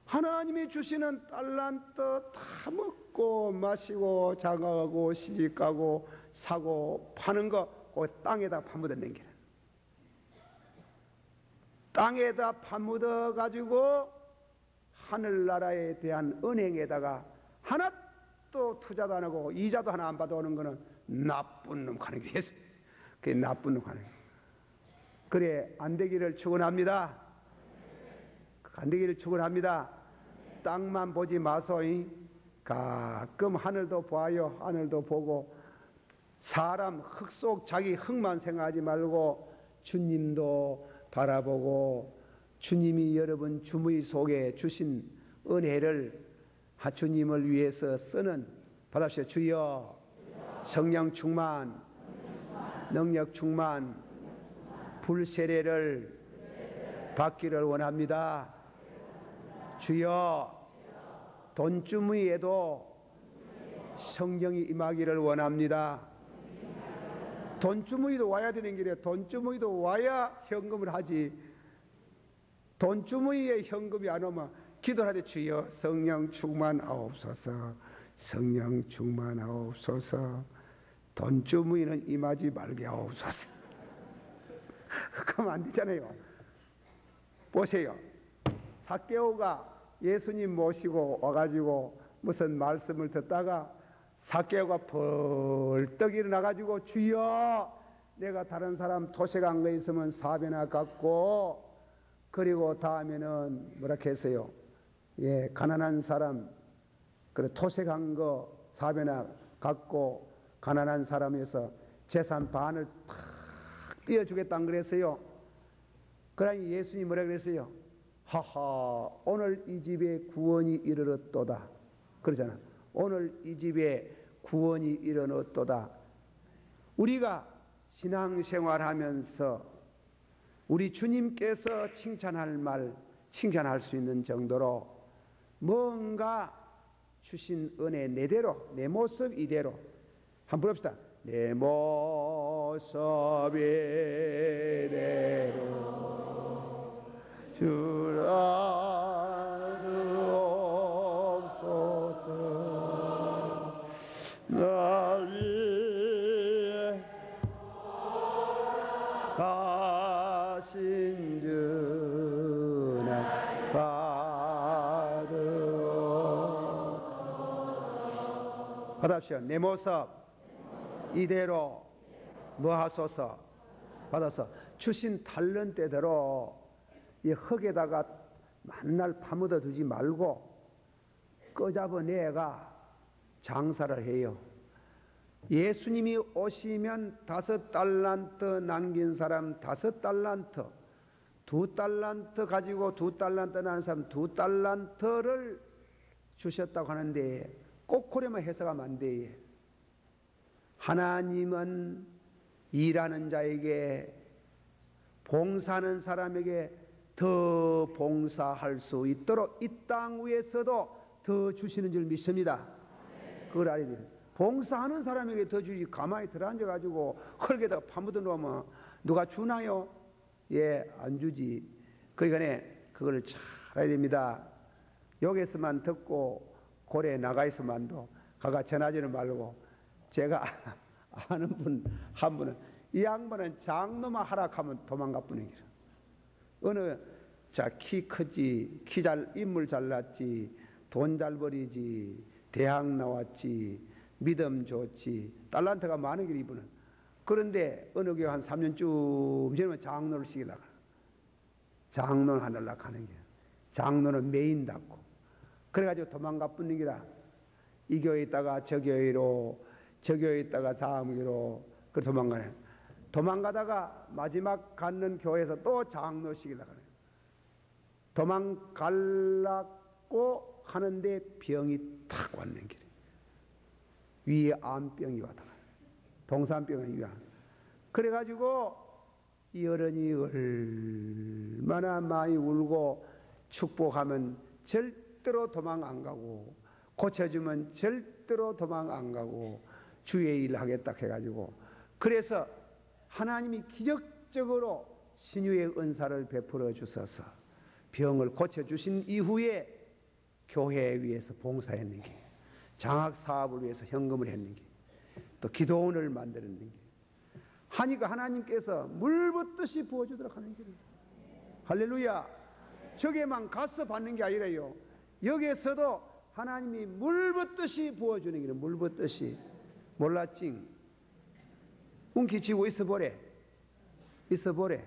하나님이 주시는 달란트 다 먹고 마시고 장가가고 시집가고 사고 파는 거 그 땅에다 파묻어낸 게 땅에다 파묻어 가지고 하늘나라에 대한 은행에다가 하나도 투자도 안 하고 이자도 하나 안 받아오는 거는 나쁜 놈 하는 게 있어요. 그게 나쁜 놈 하는 게. 그래 안 되기를 축원합니다. 안 되기를 축원합니다. 땅만 보지 마소이. 가끔 하늘도 봐요. 하늘도 보고 사람 흙 속 자기 흙만 생각하지 말고 주님도 바라보고 주님이 여러분 주무의 속에 주신 은혜를 주님을 위해서 쓰는 받으시오. 주여 성령 충만 능력 충만 불세례를 받기를 원합니다. 주여 돈주머니에도 성령이 임하기를 원합니다. 돈주머니도 와야 되는 길에 돈주머니도 와야 현금을 하지. 돈주머니에 현금이 안 오면 기도를 하되 주여 성령 충만하옵소서 성령 충만하옵소서 돈주머니는 임하지 말게 하옵소서. 그러면 안 되잖아요. 보세요. 삭개오가 예수님 모시고 와가지고 무슨 말씀을 듣다가 삭개오가 벌떡 일어나가지고 주여 내가 다른 사람 토색한 거 있으면 4배나 갚고 그리고 다음에는 뭐라 했어요? 예, 가난한 사람 그래 토색한 거 4배나 갚고 가난한 사람에서 재산 반을 탁 띄워주겠다는 그랬어요. 그러니 예수님이 뭐라 그랬어요? 하하 오늘 이 집에 구원이 이르렀도다 그러잖아. 오늘 이 집에 구원이 이르렀도다. 우리가 신앙생활하면서 우리 주님께서 칭찬할 말 칭찬할 수 있는 정도로 뭔가 주신 은혜 내대로 내 모습 이대로 한번 부릅시다. 내 모습 이대로 주라옵소서 날 위해 가신 주나 받으옵소서. 내 모습 이대로 뭐 하소서 받아서 주신 달란트대로 이 흙에다가 만날 파묻어 두지 말고 꺼잡아 내가 장사를 해요. 예수님이 오시면 5달란트 남긴 사람 5달란트 2달란트 가지고 2달란트 나는 사람 2달란트를 주셨다고 하는데 꼭 그러면 해석하면 안 돼. 하나님은 일하는 자에게 봉사하는 사람에게 더 봉사할 수 있도록 이 땅 위에서도 더 주시는 줄 믿습니다. 그걸 알아야 돼요. 봉사하는 사람에게 더 주지 가만히 들어앉아가지고 흙에다가 파묻어 놓으면 누가 주나요? 예, 안 주지. 그러니까 그걸 잘 해야 됩니다. 여기서만 듣고 고래에 나가 있으면도 가가 전하지는 말고, 제가 아는 한 분은 이 양반은 장로만 하락하면 도망가 뿐이기라. 어느 키 크지, 인물 잘났지, 돈 잘 벌이지, 대학 나왔지, 믿음 좋지, 달란트가 많은 길 이분은. 그런데 어느 교회 한 3년쯤 지나면 장로를 시키려고, 장로는 하늘라 가는 게, 장로는 메인답고, 그래가지고 도망가 뿐는 기라. 이 교회에 있다가 저 교회로, 저 교회에 있다가 다음 교회로, 그 도망가네. 도망가다가 마지막 갖는 교회에서 또 장로 시키려고 하네. 도망가려고 하는데 병이 탁 왔는 길에, 위에 암병이 왔다가, 동산병은 위암. 그래가지고 이 어른이 얼마나 많이 울고 축복하면 절대로 도망 안 가고, 고쳐주면 절대로 도망 안 가고 주의 일을 하겠다 해가지고, 그래서 하나님이 기적적으로 신유의 은사를 베풀어 주셔서 병을 고쳐주신 이후에 교회 위해서 봉사했는 게, 장학 사업을 위해서 현금을 했는 게, 또 기도원을 만드는 게, 하니까 하나님께서 물붓듯이 부어주도록 하는 길이에요. 할렐루야. 저게만 가서 받는 게 아니라요, 여기에서도 하나님이 물붓듯이 부어주는 길이에요. 물붓듯이. 몰랐지? 움키치고 있어 보래. 있어 보래.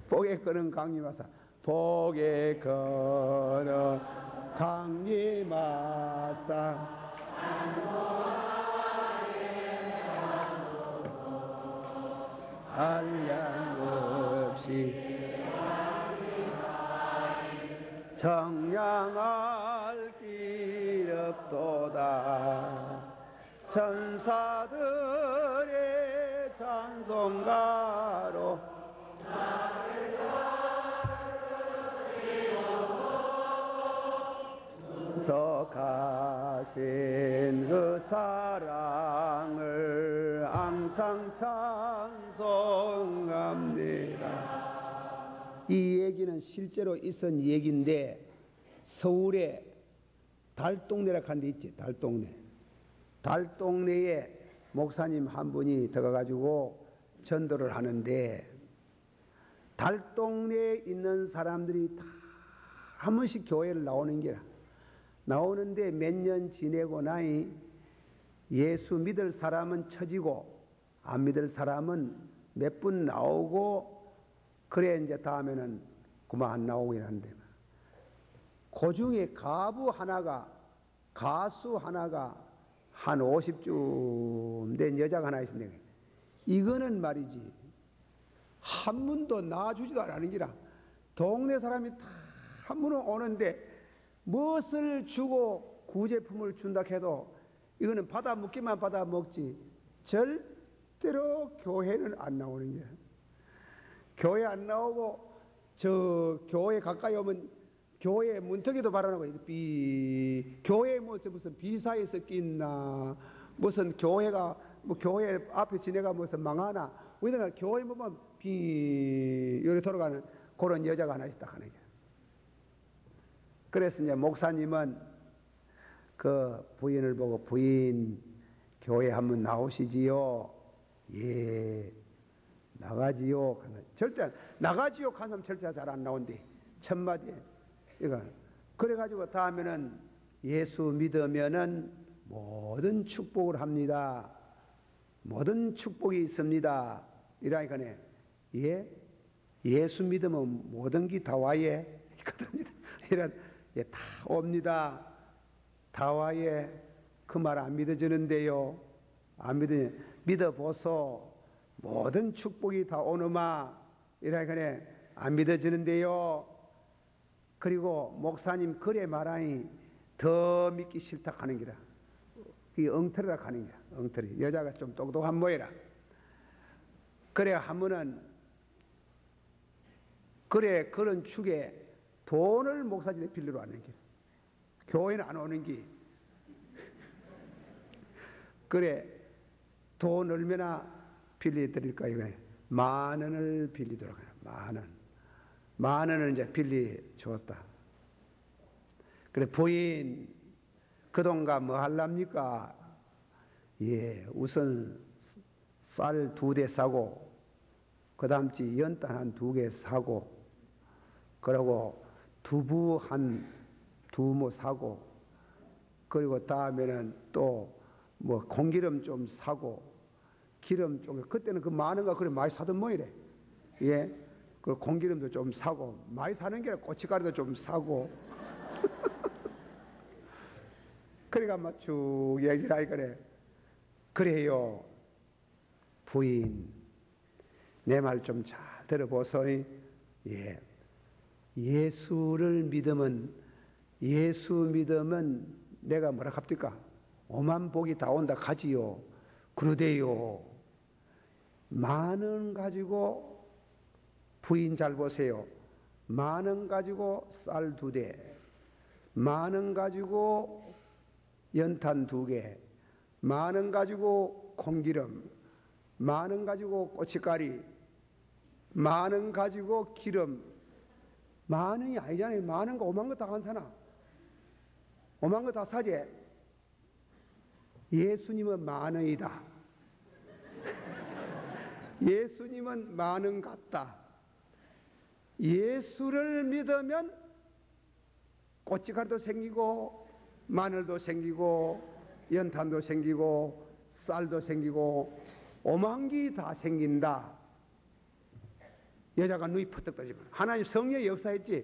복에 끄는 강림하사, 복에 끄는 강림하사, 한량 없이 정량할 길 없도다. 천사들의 찬송가로 속하신 그 사랑을 항상 찬송합니다. 이 얘기는 실제로 있은 얘기인데, 서울에 달동네라 하는 데 있지, 달동네. 달동네에 목사님 한 분이 들어가가지고 전도를 하는데, 달동네에 있는 사람들이 다 한 번씩 교회를 나오는 게라. 나오는데 몇 년 지내고 나니 예수 믿을 사람은 처지고 안 믿을 사람은 몇 분 나오고, 그래 이제 다음에는 그만 안 나오긴 한데, 그 중에 가수 하나가 한 50쯤 된 여자가 하나 있었는데, 이거는 말이지 한 분도 낳아주지도 않는 기라. 동네 사람이 다 한 분은 오는데 무엇을 주고 구제품을 준다 해도 이거는 받아 먹기만 받아 먹지 절대로 교회는 안 나오는 거야. 교회 안 나오고 저 교회 가까이 오면 교회 문턱에도 바라는 교회에 무슨 비사에서 낀나, 무슨 교회가 뭐 교회 앞에 지내가 무슨 망하나, 우리가 교회 보면 이렇게 돌아가는 그런 여자가 하나 있다 하는 거야. 그래서 이제 목사님은 그 부인을 보고, 부인 교회 한번 나오시지요? 예, 나가지요. 절대 나가지요 한 사람 절대 잘 안 나온대. 첫마디에. 그래가지고 다음에는 예수 믿으면은 모든 축복을 합니다. 모든 축복이 있습니다. 이러니까네, 예, 예수 믿으면 모든 게 다 와예. 이런, 예, 다 옵니다. 다 와예. 그 말 안 믿어지는데요. 안 믿어보소. 모든 축복이 다 오느마. 이러니까네, 안 믿어지는데요. 그리고 목사님 그래 말하니 더 믿기 싫다 하는 기라. 이 엉터리라 하는 기라. 엉터리. 여자가 좀 똑똑한 모이라. 그래 하면은, 그래 그런 축에 돈을 목사진에 빌리러 왔는 길. 교회는 안 오는 길. 그래 돈 얼마나 빌려드릴까요? 그래. 10,000원을 빌리도록 해요. 10,000원. 10,000원을 이제 빌려 주었다. 그래, 부인, 그 돈과 뭐 할랍니까? 예, 우선 쌀 2대 사고, 그 다음 주 연탄 한 2개 사고, 그리고 두부 한 2모 사고, 그리고 다음에는 또 뭐 공기름 좀 사고, 기름 좀, 그때는 그 많은 거 그래 많이 사던 뭐이래. 예. 그 공기름도 좀 사고, 많이 사는 게 아니라 고춧가루도 좀 사고. 그러니까 막 쭉 얘기를 하니 그래. 그래요. 부인, 내 말 좀 잘 들어보소이. 예. 예수 믿으면 내가 뭐라 합니까? 오만 복이 다 온다 가지요. 그러대요. 10,000원 가지고, 부인 잘 보세요. 10,000원 가지고 쌀 2대, 10,000원 가지고 연탄 2개, 10,000원 가지고 콩기름, 10,000원 가지고 고춧가루, 10,000원 가지고 기름. 10,000원이 아니잖아요. 10,000원과 50,000거 다 안 사나? 50,000거 다 사지? 예수님은 10,000원이다. 예수님은 10,000원 같다. 예수를 믿으면 고춧가루도 생기고, 마늘도 생기고, 연탄도 생기고, 쌀도 생기고, 50,000개 다 생긴다. 여자가 눈이 퍼뜩 떠지면 하나님 성령의 역사했지.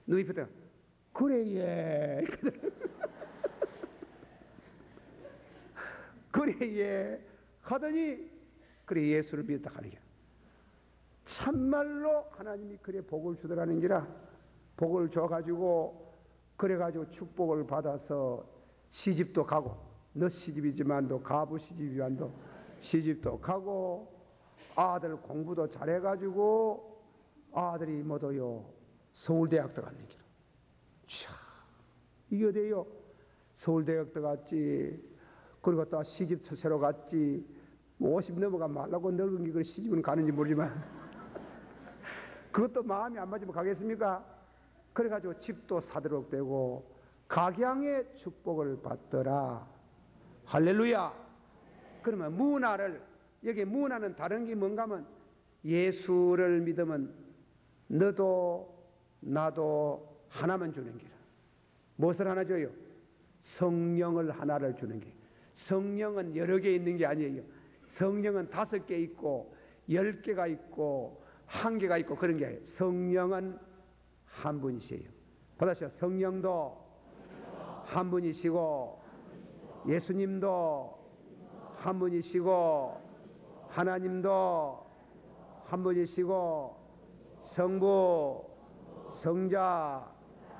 눈이 퍼뜩. 그래 예. 그래 예 하더니 그래 예수를 믿었다 하는 게 참말로 하나님이 그래 복을 주더라는 기라. 복을 줘가지고 그래가지고 축복을 받아서 시집도 가고, 너 시집이지만도 가부 시집이지만도 시집도 가고, 아들 공부도 잘해가지고 아들이 뭐도요 서울대학도 갔는 길. 차, 이게 어디요? 서울대학도 갔지. 그리고 또 시집도 새로 갔지. 50 넘어가 말라고 늙은 게 그 시집은 가는지 모르지만 그것도 마음이 안 맞으면 가겠습니까? 그래가지고 집도 사도록 되고 각양의 축복을 받더라. 할렐루야. 그러면 문화를, 여기 문화는 다른 게 뭔가 하면 예수를 믿으면 너도 나도 하나만 주는 기라. 무엇을 하나 줘요? 성령을 하나를 주는 게. 성령은 여러 개 있는 게 아니에요. 성령은 5개 있고 10개가 있고 1개가 있고 그런 게 아니에요. 성령은 한 분이세요. 받아서 성령도 한 분이시고, 예수님도 한 분이시고, 하나님도 한 분이시고, 성부, 성자,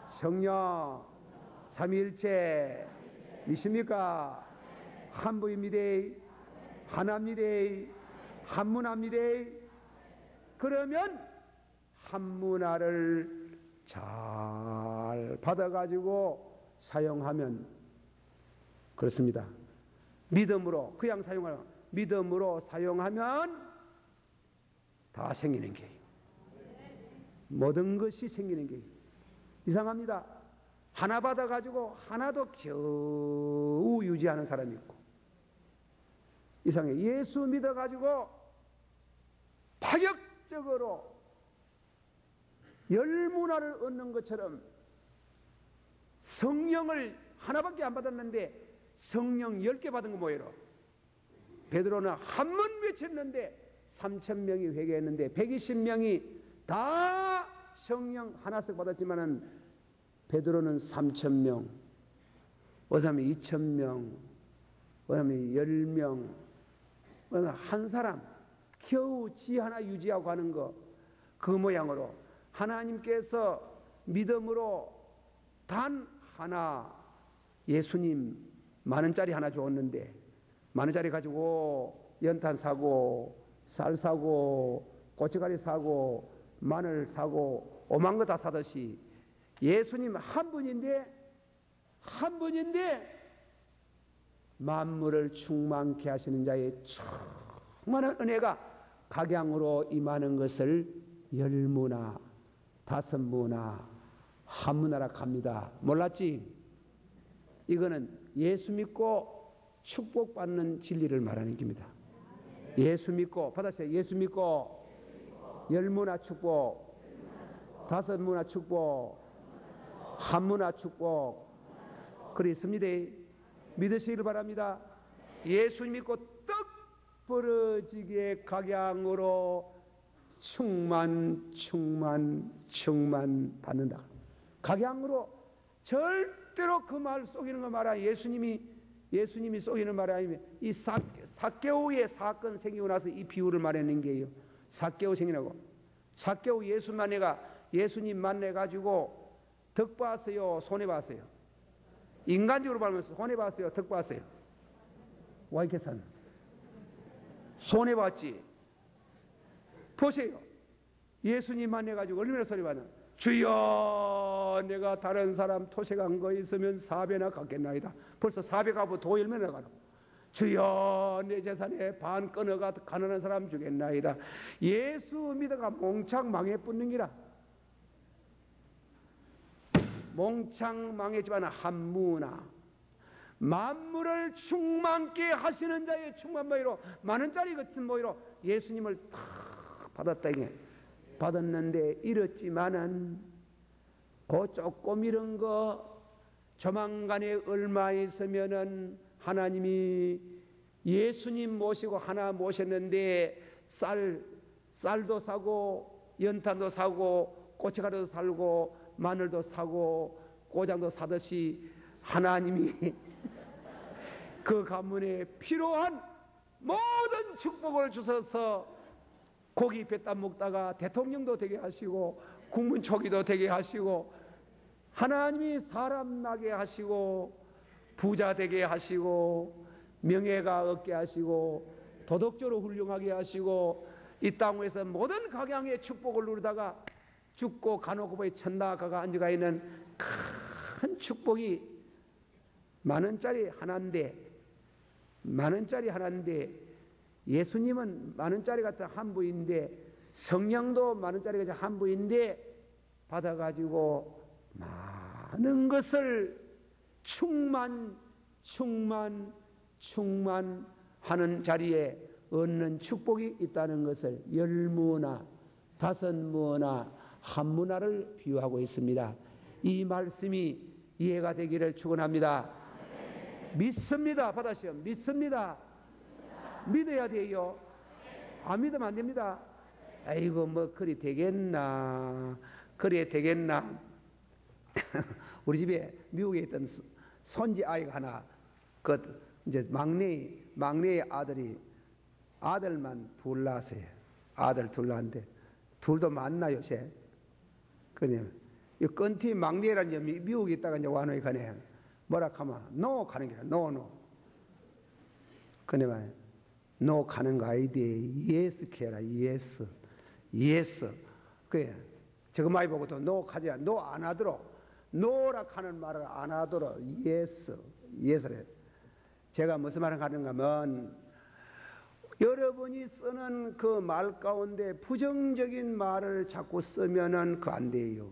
성령, 삼위일체 믿습니까? 한 분입니다. 하나입니다. 한문화입니다. 그러면 한문화를 잘 받아가지고 사용하면 그렇습니다. 믿음으로 그냥 사용하면, 믿음으로 사용하면 다 생기는 게, 모든 것이 생기는 게 이상합니다. 하나 받아가지고 하나도 겨우 유지하는 사람이 있고, 이상해. 예수 믿어가지고 파격적으로 열문화를 얻는 것처럼 성령을 하나밖에 안 받았는데 성령 10개 받은 거 뭐예요? 베드로는 한 번 외쳤는데 3,000명이 회개했는데 120명이 다 성령 하나씩 받았지만은 베드로는 3,000명, 어느 사람이 2,000명, 어느 사람이 10명, 어느 사람이 한 사람 겨우 지 하나 유지하고 하는 거, 그 모양으로 하나님께서 믿음으로 단 하나, 예수님 10,000원짜리 하나 줬는데 10,000원짜리 가지고 연탄 사고 쌀 사고 고춧가루 사고 마늘 사고 오만 거 다 사듯이 예수님 한 분인데 만물을 충만케 하시는 자의 충만한 은혜가 각양으로 임하는 것을 열무나 다섯무나 한무나라 합니다. 몰랐지? 이거는 예수 믿고 축복받는 진리를 말하는 겁니다. 예수 믿고 받았어요. 예수 믿고 열무나 축복, 다섯무나 축복, 한무나 축복 그랬습니다. 믿으시기를 바랍니다. 예수 믿고 떡 벌어지게 각양으로 충만 받는다. 각양으로 절대로 그 말 속이는 거 말아. 예수님이 속이는 말 아니면 이 삭개오의 사건 생기고 나서 이 비유를 말하는 게요. 삭개오 생기라고. 삭개오 예수님 만나 가지고 덕 봤어요, 손해 봤어요. 인간적으로 말하면 손해 봤어요, 덕 봤어요. 와이케산 손해 봤지. 보세요. 예수님 만나 가지고 얼마나 소리 받는. 주여, 내가 다른 사람 토색한 거 있으면 4배나 갚겠나이다. 벌써 4배가고 도 얼마나 가노. 주여, 내 재산에 반 끊어가 가난한 사람 주겠나이다. 예수 믿어가 몽창 망해뿐는기라. 몽창 망했지만 한무나 만물을 충만케 하시는 자의 충만모이로 만원짜리 같은 모이로 예수님을 탁 받았다. 이게 받았는데 잃었지만은 그 조금 잃은 거 조만간에 얼마 있으면은 하나님이 예수님 모시고 하나 모셨는데 쌀도 사고 연탄도 사고 고춧가루도 살고 마늘도 사고 고장도 사듯이 하나님이 그 가문에 필요한 모든 축복을 주셔서 고기 뱉다 먹다가 대통령도 되게 하시고 국문초기도 되게 하시고 하나님이 사람 나게 하시고 부자 되게 하시고 명예가 얻게 하시고 도덕적으로 훌륭하게 하시고 이 땅에서 모든 각양의 축복을 누리다가 죽고 간호고보에 천나가가 앉아가 있는 큰 축복이 만원짜리 하나인데 예수님은 만원짜리 같은 한 부인데 성령도 만원짜리 같은 한 부인데 받아가지고 많은 것을 충만하는 자리에 얻는 축복이 있다는 것을 열무나 다섯무나 한무나를 비유하고 있습니다. 이 말씀이 이해가 되기를 축원합니다. 믿습니다. 받으시오. 믿습니다. 믿어야 돼요. 안 믿으면 안 됩니다. 아이고 뭐 그리 되겠나. 우리 집에 미국에 있던 손지 아이가 하나 이제 막내의 아들만 둘 낳았어요. 아들 둘 낳았는데 둘도 만나 요새. 그냥 이 건티 막내란 게 미국에 있다가 이제 와노이 가네. 뭐라 하면 노 가는 게야. 노. 그네 말이야. 노 가는 거 아이디 예스 캐라. 예스. 그래. 저거 많이 보고도 노 가지. 노 안 하도록. 노라 하는 말을 안 하도록 예스래. 제가 무슨 말을 하는가 하면 여러분이 쓰는 그 말 가운데 부정적인 말을 자꾸 쓰면은 그 안 돼요.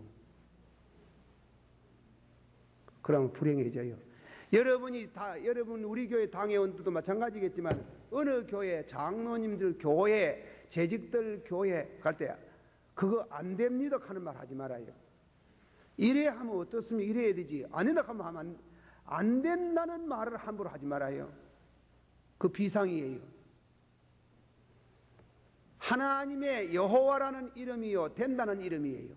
그러면 불행해져요. 여러분 우리 교회 당회원들도 마찬가지겠지만 어느 교회 장로님들 교회 재직들 교회 갈 때 그거 안 됩니다 하는 말 하지 말아요. 이래 하면 어떻습니까? 이래야 되지. 안 된다 하면 안 된다는 말을 함부로 하지 말아요. 그 비상이에요. 하나님의 여호와라는 이름이요 된다는 이름이에요.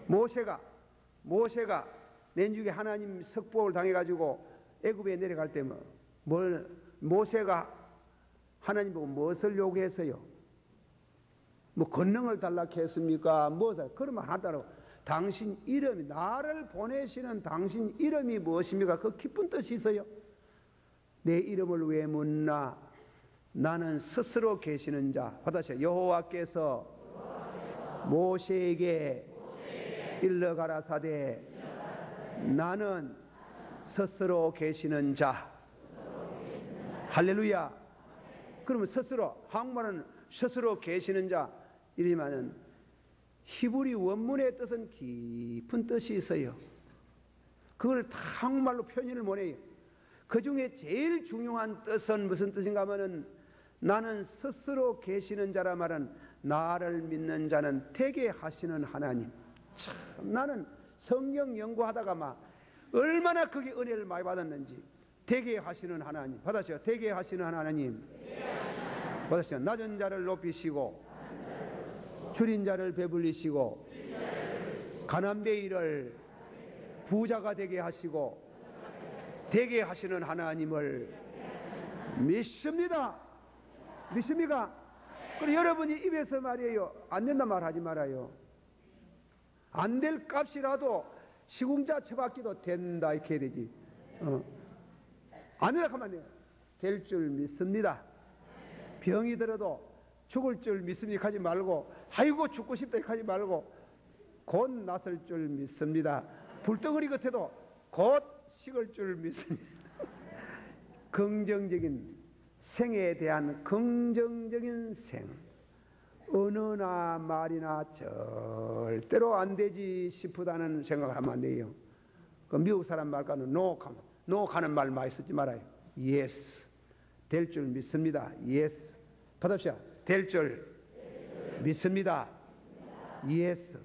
모세가 낸죽에 하나님 석복을 당해가지고 애굽에 내려갈 때 모세가 하나님 보고 무엇을 요구했어요? 뭐 권능을 달라고 했습니까? 그러면 하더라고. 당신 이름이 나를 보내시는 당신 이름이 무엇입니까? 그 깊은 뜻이 있어요. 내 이름을 왜 묻나? 나는 스스로 계시는 자. 받아서 여호와께서 모세에게 일러 가라사대 나는 스스로 계시는 자. 할렐루야. 그러면 스스로, 한국말은 스스로 계시는 자 이러지만은 히브리 원문의 뜻은 깊은 뜻이 있어요. 그걸 다 한국말로 표현을 못해요. 그 중에 제일 중요한 뜻은 무슨 뜻인가 하면은 나는 스스로 계시는 자라 말은 나를 믿는 자는 되게 하시는 하나님. 참, 나는 성경 연구하다가 막 얼마나 그게 은혜를 많이 받았는지. 되게 하시는 하나님. 받으시오. 되게 하시는 하나님. 받으시오. 낮은 자를 높이시고 줄인 자를 배불리시고 가난뱅이를 부자가 되게 하시고 되게 하시는 하나님을 믿습니다. 믿습니까? 그리고 여러분이 입에서 말이에요. 안 된다 말하지 말아요. 안 될 값이라도 시궁자 처박기도 된다 이렇게 해야 되지. 안 된다 하면 안 돼요. 될 줄 믿습니다. 병이 들어도 죽을 줄 믿습니까 하지 말고 아이고 죽고 싶다 하지 말고 곧 낫을 줄 믿습니다. 불덩어리 같아도 곧 식을 줄 믿습니다. 긍정적인 생에 대한 긍정적인 생. 언어나 말이나 절대로 안 되지 싶다는 생각을 하면 안 돼요. 그 미국 사람 말과는 no 하는 말 많이 쓰지 말아요. yes. 될 줄 믿습니다. yes. 받읍시다. 될 줄 믿습니다. yes.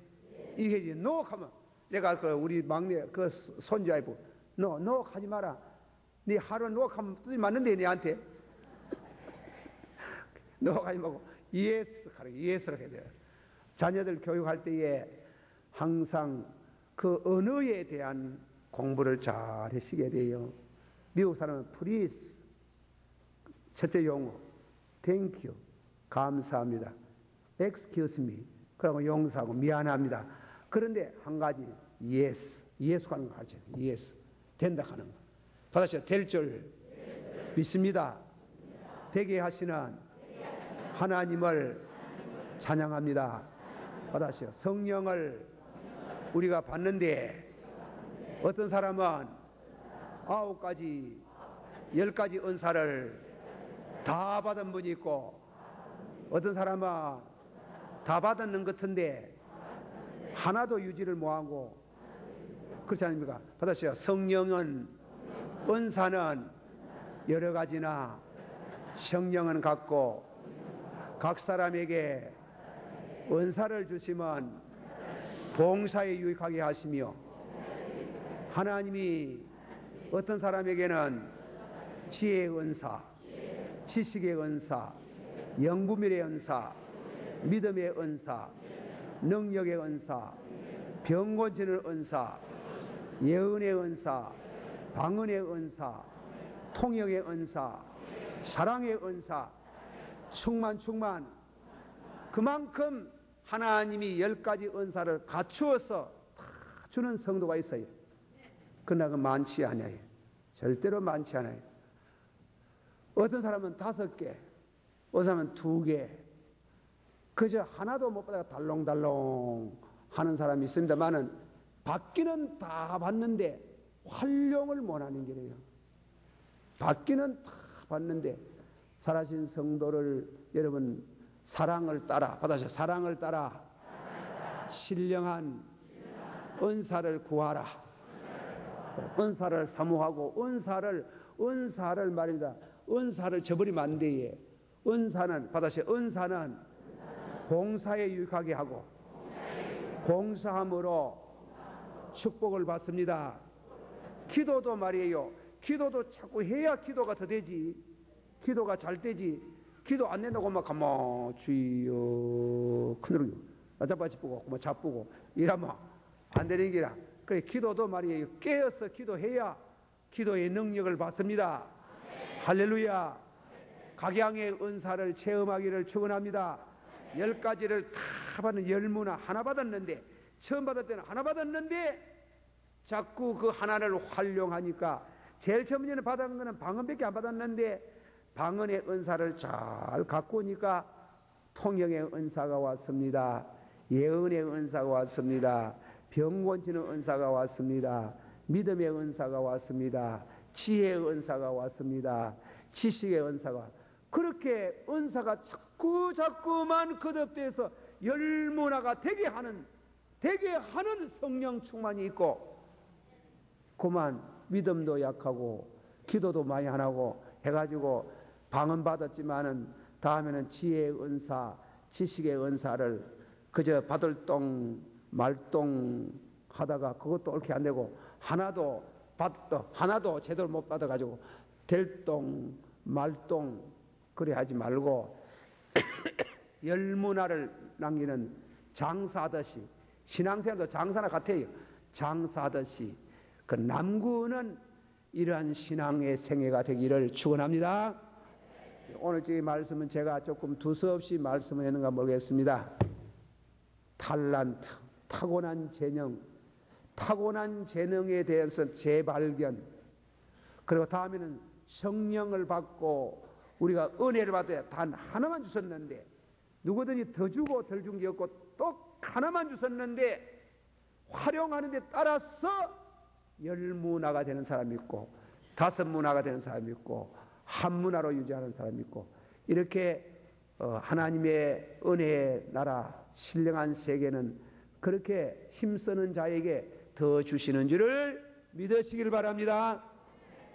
이게 이제 no 하면 내가 그 우리 막내 그 손자이고 no 하지 마라. 네 하루 no 하면 뜻이 맞는데 내한테 no 하지 말고 yes 하라. yes를 해야 돼요. 자녀들 교육할 때에 항상 그 언어에 대한 공부를 잘 하시게 돼요. 미국 사람은 please 첫째 용어 thank you 감사합니다. excuse me 그러고 용서하고 미안합니다. 그런데 한 가지 yes 하는 거 하죠. yes 된다 하는 거. 받으시오. 될 줄 믿습니다. 되게 하시는 하나님을 찬양합니다. 받으시오. 성령을 우리가 받는데 어떤 사람은 9가지 10가지 은사를 다 받은 분이 있고 어떤 사람은 다 받았는 것 같은데 하나도 유지를 못하고 그렇지 않습니까? 받으시오. 성령은 은사는 여러 가지나 성령은 같고 각 사람에게 은사를 주시면 봉사에 유익하게 하시며 하나님이 어떤 사람에게는 지혜의 은사, 지식의 은사, 영구밀의 은사, 믿음의 은사, 능력의 은사, 병 고치는 은사, 예언의 은사, 방언의 은사, 통역의 은사, 사랑의 은사, 충만 그만큼 하나님이 10가지 은사를 갖추어서 다 주는 성도가 있어요. 그러나 그 많지 않아요. 절대로 많지 않아요. 어떤 사람은 5개, 어떤 사람은 2개, 그저 하나도 못 받아가 달롱달롱 하는 사람이 있습니다만은 받기는 다 받는데 활용을 못하는 게래요. 받기는 다 받는데 살아신 성도를 여러분 사랑을 따라 받아서 사랑을 따라 신령한 은사를 구하라. 은사를 사모하고 은사를 말입니다. 은사를 저버리면 안 돼요. 은사는 받아서 은사는 봉사에 유익하게 하고 봉사함으로 축복을 받습니다. 기도도 말이에요. 기도도 자꾸 해야 기도가 더 되지. 기도가 잘 되지. 기도 안 된다고 막 가만 주여 큰으로 나자빠 짚고 뭐 잡고 이러면 안 되는 게라. 그래 기도도 말이에요. 깨어서 기도해야 기도의 능력을 받습니다. 할렐루야. 각양의 은사를 체험하기를 축원합니다. 10가지를 다 받는 열무나 하나 받았는데 처음 받을 때는 하나 받았는데 자꾸 그 하나를 활용하니까 제일 처음에는 받은 거는 방언밖에 안 받았는데 방언의 은사를 잘 갖고 오니까 통역의 은사가 왔습니다. 예언의 은사가 왔습니다. 병 고치는 은사가 왔습니다. 믿음의 은사가 왔습니다. 지혜의 은사가 왔습니다. 지식의 은사가 그렇게 은사가 자꾸만 거듭돼서 열문화가 되게 하는 성령 충만이 있고, 그만 믿음도 약하고 기도도 많이 안 하고 해가지고 방언 받았지만은 다음에는 지혜의 은사, 지식의 은사를 그저 받을똥 말똥 하다가 그것도 옳게 안 되고, 하나도 제대로 못 받아가지고 될똥 말똥 그래 하지 말고 열문화를 남기는 장사하듯이, 신앙생활도 장사나 같아요. 장사하듯이 그 남구는 이러한 신앙의 생애가 되기를 축원합니다. 오늘 이 말씀은 제가 조금 두서없이 말씀을 했는가 모르겠습니다. 탈란트, 타고난 재능에 대해서 재발견, 그리고 다음에는 성령을 받고 우리가 은혜를 받아야 단 하나만 주셨는데, 누구든지 더 주고 덜 준 게 없고 또 하나만 주셨는데 활용하는 데 따라서 열문화가 되는 사람이 있고 다섯 문화가 되는 사람이 있고 한 문화로 유지하는 사람이 있고, 이렇게 하나님의 은혜의 나라 신령한 세계는 그렇게 힘쓰는 자에게 더 주시는 줄을 믿으시길 바랍니다.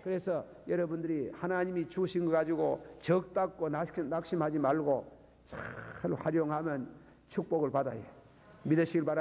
그래서 여러분들이 하나님이 주신 거 가지고 적답고 낙심하지 말고 잘 활용하면 축복을 받아요. 믿으시길 바랍니다.